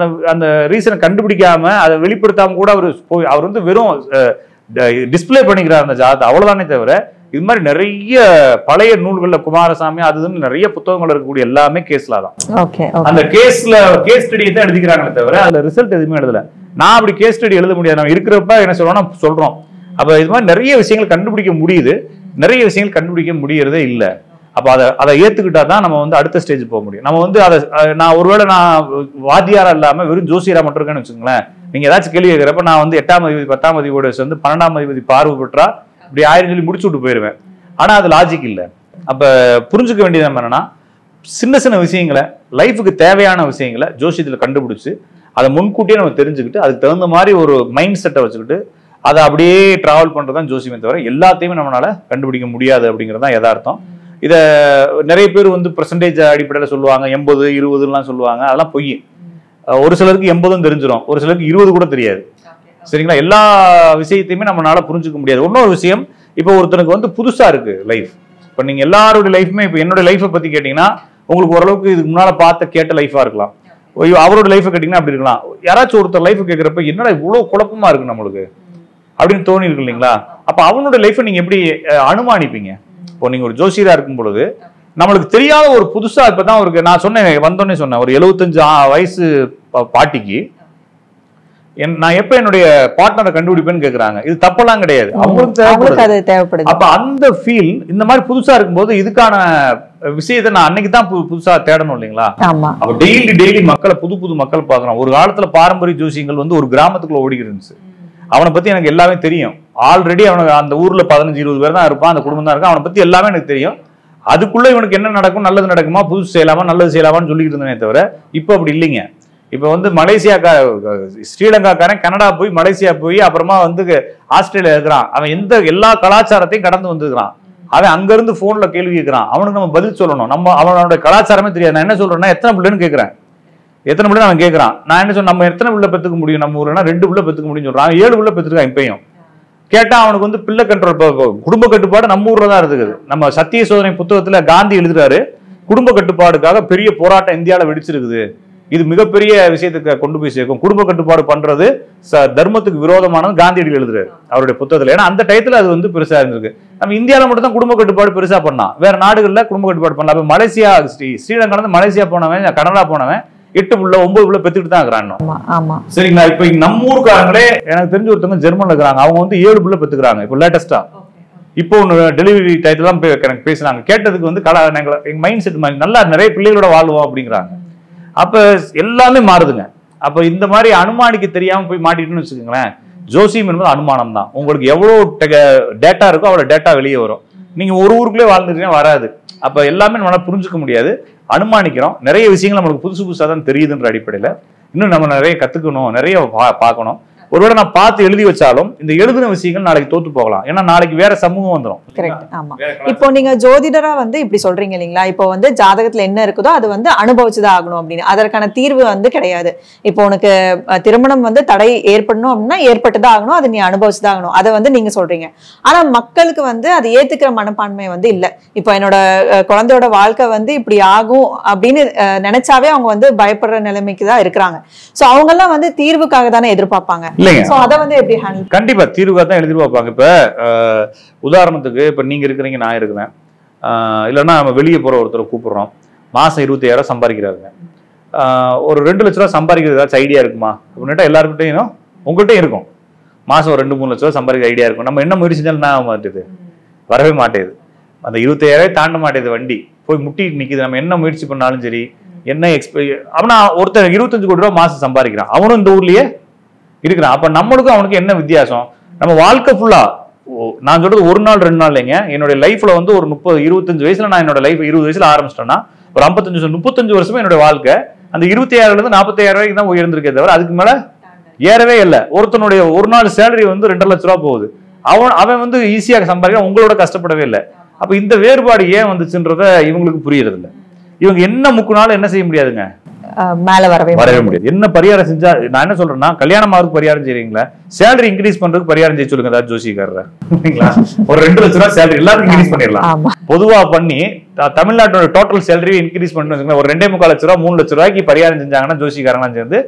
அந்த ரீசனை கண்டுபிடிக்காம அதை வெளிப்படுத்தாம கூட அவர் வந்து வெறும் டிஸ்பிளே பண்ணிக்கிறார் அந்த ஜாதத்தை, அவ்வளவுதானே தவிர இது மாதிரி நிறைய பழைய நூல்கள்ல குமாரசாமி அதுன்னு நிறைய புத்தகங்கள் இருக்கக்கூடிய எல்லாமே கேஸ்ல தான். அந்த கேஸ் ஸ்டடியை தான் எழுதிக்கிறாங்களே தவிர அதுல ரிசல்ட் எதுவுமே எழுதல. நான் அப்படி கேஸ் ஸ்டடி எழுத முடியாது. நம்ம இருக்கிறப்ப என்ன சொல்றோம்னா சொல்றோம். அப்ப இது மாதிரி நிறைய விஷயங்கள் கண்டுபிடிக்க முடியுது, நிறைய விஷயங்கள் கண்டுபிடிக்க முடியறதே இல்லை. அப்ப அதை ஏத்துக்கிட்டா தான் நம்ம வந்து அடுத்த ஸ்டேஜ் போக முடியும். நம்ம வந்து நான் ஒருவேளை நான் வாத்தியாரா இல்லாம வெறும் ஜோசியரா மட்டும் இருக்கேன்னு வச்சுக்கோங்களேன். நீங்க ஏதாச்சும் கேள்வி கேட்கிறப்ப நான் வந்து 8ஆம் அதிபதி 10ஆம் அதிபதியோட சேர்ந்து 12ஆம் அதிபதி பார்வை பெற்றா இப்படி ஆயிரம் சொல்லி முடிச்சு விட்டு போயிருவேன். ஆனா அது லாஜிக் இல்லை. அப்ப புரிஞ்சுக்க வேண்டியது என்னன்னா, சின்ன சின்ன விஷயங்களை, லைஃபுக்கு தேவையான விஷயங்களை ஜோசியத்துல கண்டுபிடிச்சு அதை முன்கூட்டியே நம்ம தெரிஞ்சுக்கிட்டு அதுக்கு தகுந்த மாதிரி ஒரு மைண்ட் செட்டை வச்சுக்கிட்டு அதை அப்படியே டிராவல் பண்றதுதான் ஜோசியமே தவிர எல்லாத்தையுமே நம்மளால கண்டுபிடிக்க முடியாது அப்படிங்கிறது தான் யதார்த்தம். இதை நிறைய பேர் வந்து பெர்சன்டேஜ் அடிப்படையில் சொல்லுவாங்க, 80 20 சொல்லுவாங்க. அதெல்லாம் பொய். ஒரு சிலருக்கு 80 தெரிஞ்சிடும், ஒரு சிலருக்கு 20 கூட தெரியாது. சரிங்களா? எல்லா விஷயத்தையுமே நம்மளால புரிஞ்சுக்க முடியாது. இன்னொரு விஷயம், இப்போ ஒருத்தனுக்கு வந்து புதுசா இருக்கு லைஃப். இப்போ நீங்க எல்லாருடைய லைஃப்மே, இப்போ என்னோட லைஃபை பத்தி கேட்டீங்கன்னா உங்களுக்கு ஓரளவுக்கு இதுக்கு முன்னால பார்த்த கேட்ட லைஃபா இருக்கலாம். அவரோட லைஃபை கேட்டீங்கன்னா அப்படி இருக்கலாம். யாராச்சும் ஒருத்தர் லைஃப் கேட்கிறப்ப என்னடா இவ்வளவு குழப்பமா இருக்கு நம்மளுக்கு அப்படின்னு தோணி இருக்கு இல்லைங்களா? அப்ப அவனோட லைஃபை நீங்க எப்படி அனுமானிப்பீங்க? இப்போ நீங்க ஒரு ஜோசியரா இருக்கும் பொழுது நம்மளுக்கு தெரியாத ஒரு புதுசா இப்பதான் ஒரு நான் சொன்னேன், வந்தோடனே சொன்னேன், ஒரு 75 வயசு பாட்டிக்கு நான் எப்ப என்னுடைய பார்ட்னரை கண்டுபிடிப்பேன்னு கேக்குறாங்க. இது தப்பெல்லாம் கிடையாது, அவங்களுக்கு தேவைப்படுது. அப்ப அந்த ஃபீல் இந்த மாதிரி புதுசா இருக்கும்போது இதுக்கான விஷயத்தை நான் அன்னைக்கு தான் புதுசா தேடணும் இல்லைங்களா? அப்ப டெய்லி மக்களை புது மக்கள் பாக்குறோம். ஒரு காலத்துல பாரம்பரிய ஜோசியங்கள் வந்து ஒரு கிராமத்துக்குள்ள ஓடிக்கிட்டு இருந்துச்சு. அவனை பத்தி எனக்கு எல்லாமே தெரியும். ஆல்ரெடி அவனுக்கு அந்த ஊர்ல 15-20 பேர் தான் இருப்பான், அந்த குடும்பம் தான் இருக்கும். அவனை பத்தி எல்லாமே எனக்கு தெரியும். அதுக்குள்ள இவனுக்கு என்ன நடக்கும், நல்லது நடக்குமா, புதுசு செய்யலாமா, நல்லது செய்யலாமான்னு சொல்லிட்டு இருந்தேனே தவிர இப்ப அப்படி இல்லைங்க. இப்ப வந்து ஸ்ரீலங்காக்காரன் கனடா போய் மலேசியா போய் அப்புறமா வந்து ஆஸ்திரேலியா இருக்கிறான். அவன் எல்லா கலாச்சாரத்தையும் கடந்து வந்துருக்கான். அவன் அங்க இருந்து போன்ல கேள்வி கேட்கிறான். அவனுக்கு நம்ம பதில் சொல்லணும். அவனோட கலாச்சாரமே தெரியாது. நான் என்ன சொல்றேன்னா எத்தனை பிள்ளைன்னு கேட்கிறேன், எத்தனை பிள்ளை அவன் கேட்கறான். நான் என்ன சொன்ன, நம்ம எத்தனை பிள்ளை பெற்றுக்க முடியும் நம்ம ஊர்னா 2 பிள்ளை பெற்றுக்க முடியும் சொல்றான். 7 பிள்ளை பெற்றுருக்கான் இப்பயும். கேட்டா அவனுக்கு வந்து பிள்ளை கண்ட்ரோல், குடும்ப கட்டுப்பாடு நம்ம ஊர்ல தான் இருக்குது. நம்ம சத்திய சோதனை புத்தகத்துல காந்தி எழுதுறாரு, குடும்ப கட்டுப்பாடுக்காக பெரிய போராட்டம் இந்தியாவில வெடிச்சிருக்குது, இது மிகப்பெரிய விஷயத்துக்கு கொண்டு போய் சேர்க்கும், குடும்ப கட்டுப்பாடு பண்றது தர்மத்துக்கு விரோதமானது காந்தியடிகள் எழுதுறாரு அவருடைய புத்தகத்துல. ஏன்னா அந்த டயத்துல அது வந்து பெருசா இருந்திருக்கு. நம்ம இந்தியாவில மட்டும் தான் குடும்ப கட்டுப்பாடு பெருசா பண்ணலாம், வேற நாடுகள்ல குடும்ப கட்டுப்பாடு பண்ணலாம். மலேசியா, ஸ்ரீலங்கா மலேசியா போனவன், கனடா போனவன் 8 பிள்ளை 9 பிள்ளை பெற்றுட்டு தான் இருக்கிறான். சரிங்களா? இப்ப நம்ம ஊருக்காரங்களே எனக்கு தெரிஞ்ச ஒருத்தவங்க ஜெர்மன்ல இருக்கிறாங்க, அவங்க வந்து 7 பிள்ளை பெற்றுக்கிறாங்க இப்போ லேட்டஸ்டா. இப்போ ஒன்று டெலிவரி டயத்துல தான் எனக்கு பேசுனாங்க. கேட்டதுக்கு வந்து எங்க மைண்ட் செட் மாதிரி நல்லா நிறைய பிள்ளைகளோட வாழ்வோம் அப்படிங்கிறாங்க. அப்ப எல்லாமே மாறுதுங்க. அப்ப இந்த மாதிரி அனுமானிக்க தெரியாம போய் மாட்டிட்டுன்னு வச்சுக்கோங்களேன். ஜோசியம் என்பது அனுமானம் தான். உங்களுக்கு எவ்வளவு டேட்டா இருக்கோ அவ்வளவு டேட்டா வெளியே வரும். நீங்க ஒரு ஊருக்குள்ளே வாழ்ந்துட்டீங்கன்னா வராது. அப்ப எல்லாமே நம்மளால புரிஞ்சுக்க முடியாது, அனுமானிக்கிறோம். நிறைய விஷயங்கள் நம்மளுக்கு புதுசா தான் தெரியுதுன்ற அடிப்படையில இன்னும் நம்ம நிறைய கத்துக்கணும், நிறைய பார்க்கணும். ஒருவேளை நான் பார்த்து எழுதி வச்சாலும் இந்த எழுதின விஷயங்கள் நாளைக்கு தோத்து போகலாம். ஏன்னா நாளைக்கு வேற சமூகம் வந்துடும். கரெக்ட். ஆமா. இப்போ நீங்க ஜோதிடரா வந்து இப்படி சொல்றீங்க இல்லைங்களா? இப்போ வந்து ஜாதகத்துல என்ன இருக்குதோ அது வந்து அனுபவிச்சுதான் ஆகணும் அப்படின்னு, அதற்கான தீர்வு வந்து கிடையாது. இப்போ உனக்கு திருமணம் வந்து தடை ஏற்படணும் அப்படின்னா ஏற்பட்டுதான் ஆகணும், அதை நீ அனுபவிச்சுதான் ஆகணும், அதை வந்து நீங்க சொல்றீங்க. ஆனா மக்களுக்கு வந்து அதை ஏத்துக்கிற மனப்பான்மை வந்து இல்ல. இப்போ என்னோட குழந்தையோட வாழ்க்கை வந்து இப்படி ஆகும் அப்படின்னு நினைச்சாவே அவங்க வந்து பயப்படுற நிலைமைக்கு தான் இருக்கிறாங்க. சோ அவங்க எல்லாம் வந்து தீர்வுக்காக தானே எதிர்பார்ப்பாங்க. கண்டிப்பா தீர்வுக்காக தான் எதிர்பார்ப்பாங்க. இப்ப உதாரணத்துக்கு இப்ப நீங்க இருக்கிறீங்க, நான் இருக்கிறேன், இல்லைன்னா நம்ம வெளியே போற ஒருத்தரை கூப்பிடுறோம், மாசம் 25,000 சம்பாதிக்கிறாருங்க. ஒரு 2 லட்ச ரூபா சம்பாதிக்கிறது ஏதாச்சும் ஐடியா இருக்குமா அப்படின்னுட்டா எல்லாருக்கிட்டையும் உங்கள்கிட்ட இருக்கும். மாசம் ஒரு 2-3 லட்ச ரூபா சம்பாதிக்க ஐடியா இருக்கும். நம்ம என்ன முயற்சி செஞ்சாலும் என்ன ஆக மாட்டேது, வரவே மாட்டேது. அந்த 25,000 தாண்ட மாட்டேது, வண்டி போய் முட்டிட்டு நிக்குது. நம்ம என்ன முயற்சி பண்ணாலும் சரி, என்ன அவனா ஒருத்தர் 25 கோடி ரூபா மாசம் சம்பாதிக்கிறான், அவனும் இந்த ஊர்லயே இருக்கிறான். அப்ப நம்மளுக்கும் அவனுக்கு என்ன வித்தியாசம்? நம்ம வாழ்க்கை ஃபுல்லா, நான் சொல்றது 1 நாள் 2 நாள் இல்லைங்க, என்னோட லைஃப்ல வந்து ஒரு 30-25 வயசுல நான் என்னோட லைஃப் 20 வயசுல ஆரம்பிச்சிட்டேன்னா ஒரு 55 வருஷம் 35 வருஷமா என்னோட வாழ்க்கை அந்த 26,000 இருந்து 45,000 வரைக்கும் தான் உயர்ந்திருக்கே தவிர அதுக்கு மேல ஏறவே இல்லை. ஒருத்தனுடைய ஒரு நாள் சேலரி வந்து 2.5 லட்ச ரூபா போகுது. அவன் வந்து ஈஸியாக சம்பாதிக்க உங்களோட கஷ்டப்படவே இல்லை. அப்ப இந்த வேறுபாடு ஏன் வந்துச்சுன்றத இவங்களுக்கு புரியறது இல்லை. இவங்க என்ன முக்குனாலும் என்ன செய்ய முடியாதுங்க, மேல வரவே முடியாது. என்ன பரிகாரம் செஞ்சா நான் என்ன சொல்றேன்னா, கல்யாணம் ஆகுறதுக்கு பரிகாரம் செய்றீங்களா, சேலரி இன்க்ரீஸ் பண்றதுக்கு பரிகாரம் செய்ய சொல்லுங்க. ஏதாவது ஜோசிக்காரர் ஒரு 2 லட்ச ரூபாய் சேலரி எல்லாரும் இன்க்ரீஸ் பண்ணிடலாம். பொதுவா பண்ணி தமிழ்நாட்டோட டோட்டல் சேலரி இன்க்ரீஸ் பண்ணி ஒரு 2.25 லட்ச ரூபா 3 லட்ச ரூபாய்க்கு பரிகாரம் செஞ்சாங்கன்னா ஜோசிக்காரங்களாம் சேர்ந்து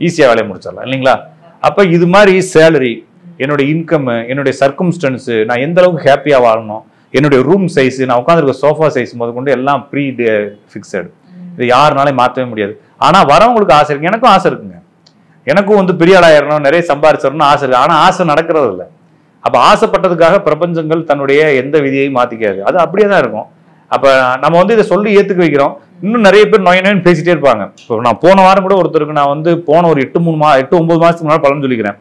ஈஸியா வேலையை முடிச்சிடலாம் இல்லைங்களா? அப்ப இது மாதிரி சேலரி, என்னோட இன்கம், என்னுடைய சர்க்கம்ஸ்டன்ஸ், நான் எந்த அளவுக்கு ஹாப்பியா வாழணும், என்னுடைய ரூம் சைஸ், நான் உட்காந்துருக்க சோஃபா சைஸ் முதல் கொண்டு எல்லாம் ப்ரீ ஃபிக்ஸடு. இது யாருனாலையும் மாற்றவே முடியாது. ஆனா வரவங்களுக்கு ஆசை இருக்கு, எனக்கும் ஆசை இருக்குங்க. எனக்கும் வந்து பெரிய ஆளாயிரணும், நிறைய சம்பாதிச்சிடணும்னு ஆசை இருக்கு. ஆனா ஆசை நடக்கிறது இல்லை. அப்ப ஆசைப்பட்டதுக்காக பிரபஞ்சங்கள் தன்னுடைய எந்த விதியையும் மாத்திக்காது, அது அப்படியே தான் இருக்கும். அப்ப நம்ம வந்து இதை சொல்லி ஏத்துக்க வைக்கிறோம். இன்னும் நிறைய பேர் நோயின்னு பேசிட்டே இருப்பாங்க. இப்போ நான் போன வாரம் கூட ஒருத்தருக்கு நான் வந்து போன ஒரு 8-9 மாசத்துக்கு முன்னாடி பலன் சொல்லிக்கிறேன்.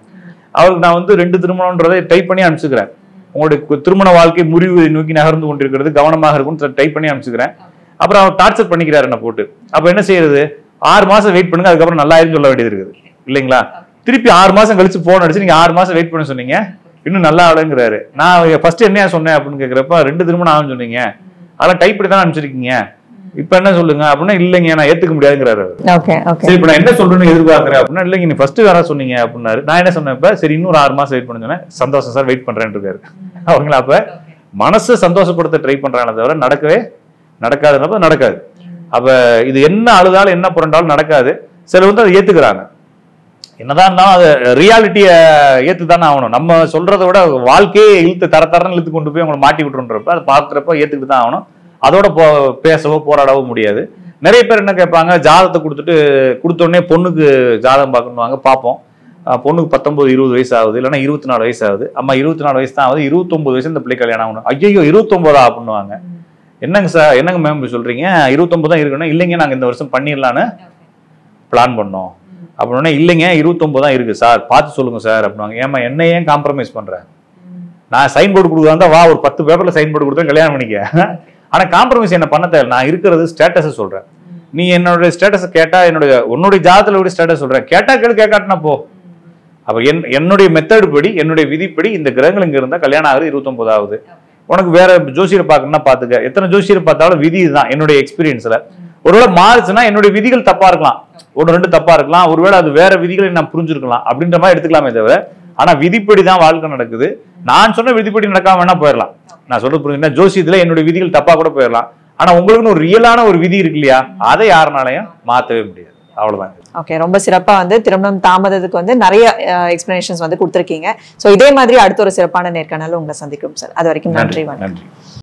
அவருக்கு நான் வந்து 2 திருமணம்ன்றதை டைப் பண்ணி அனுப்பிச்சுக்கிறேன். உங்களுடைய திருமண வாழ்க்கை முறிவு நோக்கி நகர்ந்து கொண்டிருக்கிறது, கவனமாக இருக்கும்னு டைப் பண்ணி அனுப்பிச்சுக்கிறேன். அப்புறம் அவர் டார்ச்சர் பண்ணிக்கிறாரு என்ன போட்டு. அப்ப என்ன செய்யறது, 6 மாசம் வெயிட் பண்ணுங்க, அதுக்கப்புறம் நல்லா ஆயிருன்னு சொல்ல வேண்டியது இருக்குது இல்லைங்களா? திருப்பி 6 மாசம் கழிச்சு போன் அடிச்சு நீங்க 6 மாசம் வெயிட் பண்ண சொன்னீங்க, இன்னும் நல்லா ஆளுங்கிறாரு. நான் ஃபர்ஸ்ட் என்ன சொன்னேன் அப்படின்னு கேட்கிறப்ப 2 திருமணம் ஆகும்னு சொன்னீங்க, அதெல்லாம் டைப் பண்ணி தான் அனுப்பிச்சிருக்கீங்க, இப்ப என்ன சொல்லுங்க அப்படின்னா, இல்லைங்க நான் ஏத்துக்க முடியாதுங்கிறாரு. சரி இப்ப நான் என்ன சொல்றேன்னு எதிர்பார்க்கிறேன் அப்படின்னா, இல்லைங்க நீ ஃபர்ஸ்ட் வேற சொன்னீங்க அப்படின்னாரு. நான் என்ன சொன்னேன், இப்ப சரி இன்னொரு 6 மாசம் வெயிட் பண்ண சொன்னேன். சந்தோஷம் சார், வெயிட் பண்றேன்னு இருக்காரு. அவங்களா அப்ப மனசை சந்தோஷப்படுத்த ட்ரை பண்றாங்க தவிர நடக்காதுன்றப்ப நடக்காது. அப்ப இது என்ன அழுதாலும் என்ன புரண்டாலும் நடக்காது. சில வந்து அதை ஏத்துக்கிறாங்க. என்னதான் இருந்தாலும் அது ரியாலிட்டியை ஏத்துதானே ஆகணும். நம்ம சொல்றதை விட வாழ்க்கையே தரன்னு இழுத்து கொண்டு போய் அவங்களை மாட்டி விட்டுருன்றப்ப அதை பார்க்குறப்ப ஏத்துக்கிட்டு தான் ஆகணும். அதோட பேசவோ போராடவோ முடியாது. நிறைய பேர் என்ன கேட்பாங்க, ஜாதகத்தை கொடுத்தோடனே பொண்ணுக்கு ஜாதகம் பார்க்கணுவாங்க. பார்ப்போம், பொண்ணுக்கு 19-20 வயசு ஆகுது, இல்லைன்னா 24 வயசு ஆகுது. அம்மா 24 வயசு தான் ஆகுது, 29 வயசு இந்த பிள்ளை கல்யாணம் ஆகணும். ஐயோ 29 அப்படின்னுவாங்க. என்னங்க சார், என்னங்க மேம் சொல்றீங்க, 29 தான் இருக்கணும். இல்லைங்க நாங்க இந்த வருஷம் பண்ணிடலான்னு பிளான் பண்ணோம் அப்படின்னா, இல்லைங்க 29 தான் இருக்கு சார், பார்த்து சொல்லுங்க சார் அப்படின்னாங்க. ஏமா என்ன ஏன் காம்ப்ரமைஸ் பண்றேன், நான் சைன் போர்டு கொடுக்குறதா வா, ஒரு 10 பேப்பர்ல சைன் போர்டு கொடுத்தா கல்யாணம் பண்ணிக்க. ஆனா காம்ப்ரமைஸ் என்ன பண்ண தேவை, நான் இருக்கிறது ஸ்டேட்டஸ் சொல்றேன். நீ என்னோட ஸ்டேட்டஸ் கேட்டா உன்னுடைய ஜாதகத்துல ஸ்டேட்டஸ் சொல்றேன், கேட்டா கேட்காட்டினா போ. அப்ப என்னுடைய மெத்தடு படி, என்னுடைய விதிப்படி இந்த கிரகங்கள் இங்க இருந்தா கல்யாணம் ஆகுது, 29 ஆகுது. உனக்கு வேற ஜோசியரை பார்க்கணும்னா பாத்துக்க. எத்தனை ஜோசியரை பார்த்தாலும் விதி இதுதான் என்னுடைய எக்ஸ்பீரியன்ஸ்ல. ஒருவேளை மாறுச்சுன்னா என்னுடைய விதிகள் தப்பா இருக்கலாம், 1-2 தப்பா இருக்கலாம், ஒருவேளை அது வேற விதிகளை நான் புரிஞ்சிருக்கலாம் அப்படின்ற மாதிரி எடுத்துக்கலாமே தவிர, ஆனா விதிப்படி தான் வாழ்க்கை நடக்குது. நான் சொன்ன விதிப்படி நடக்காம வேணா போயிடலாம். நான் சொல்றது புரிஞ்சுன்னா, ஜோசியத்துல என்னுடைய விதிகள் தப்பா கூட போயிடலாம். ஆனா உங்களுக்குன்னு ஒரு ரியலான ஒரு விதி இருக்கு இல்லையா, அதை யாருனாலையும் மாத்தவே முடியாது. அவ்வளவுதான். ஓகே, ரொம்ப சிறப்பா வந்து திருமணம் தாமதத்துக்கு வந்து நிறைய எக்ஸ்பிளனேஷன்ஸ் வந்து கொடுத்துருக்கீங்க. ஸோ இதே மாதிரி அடுத்த ஒரு சிறப்பான நேர்காணல் உங்களை சந்திக்கும் சார். அது வரைக்கும் நன்றி. நன்றி.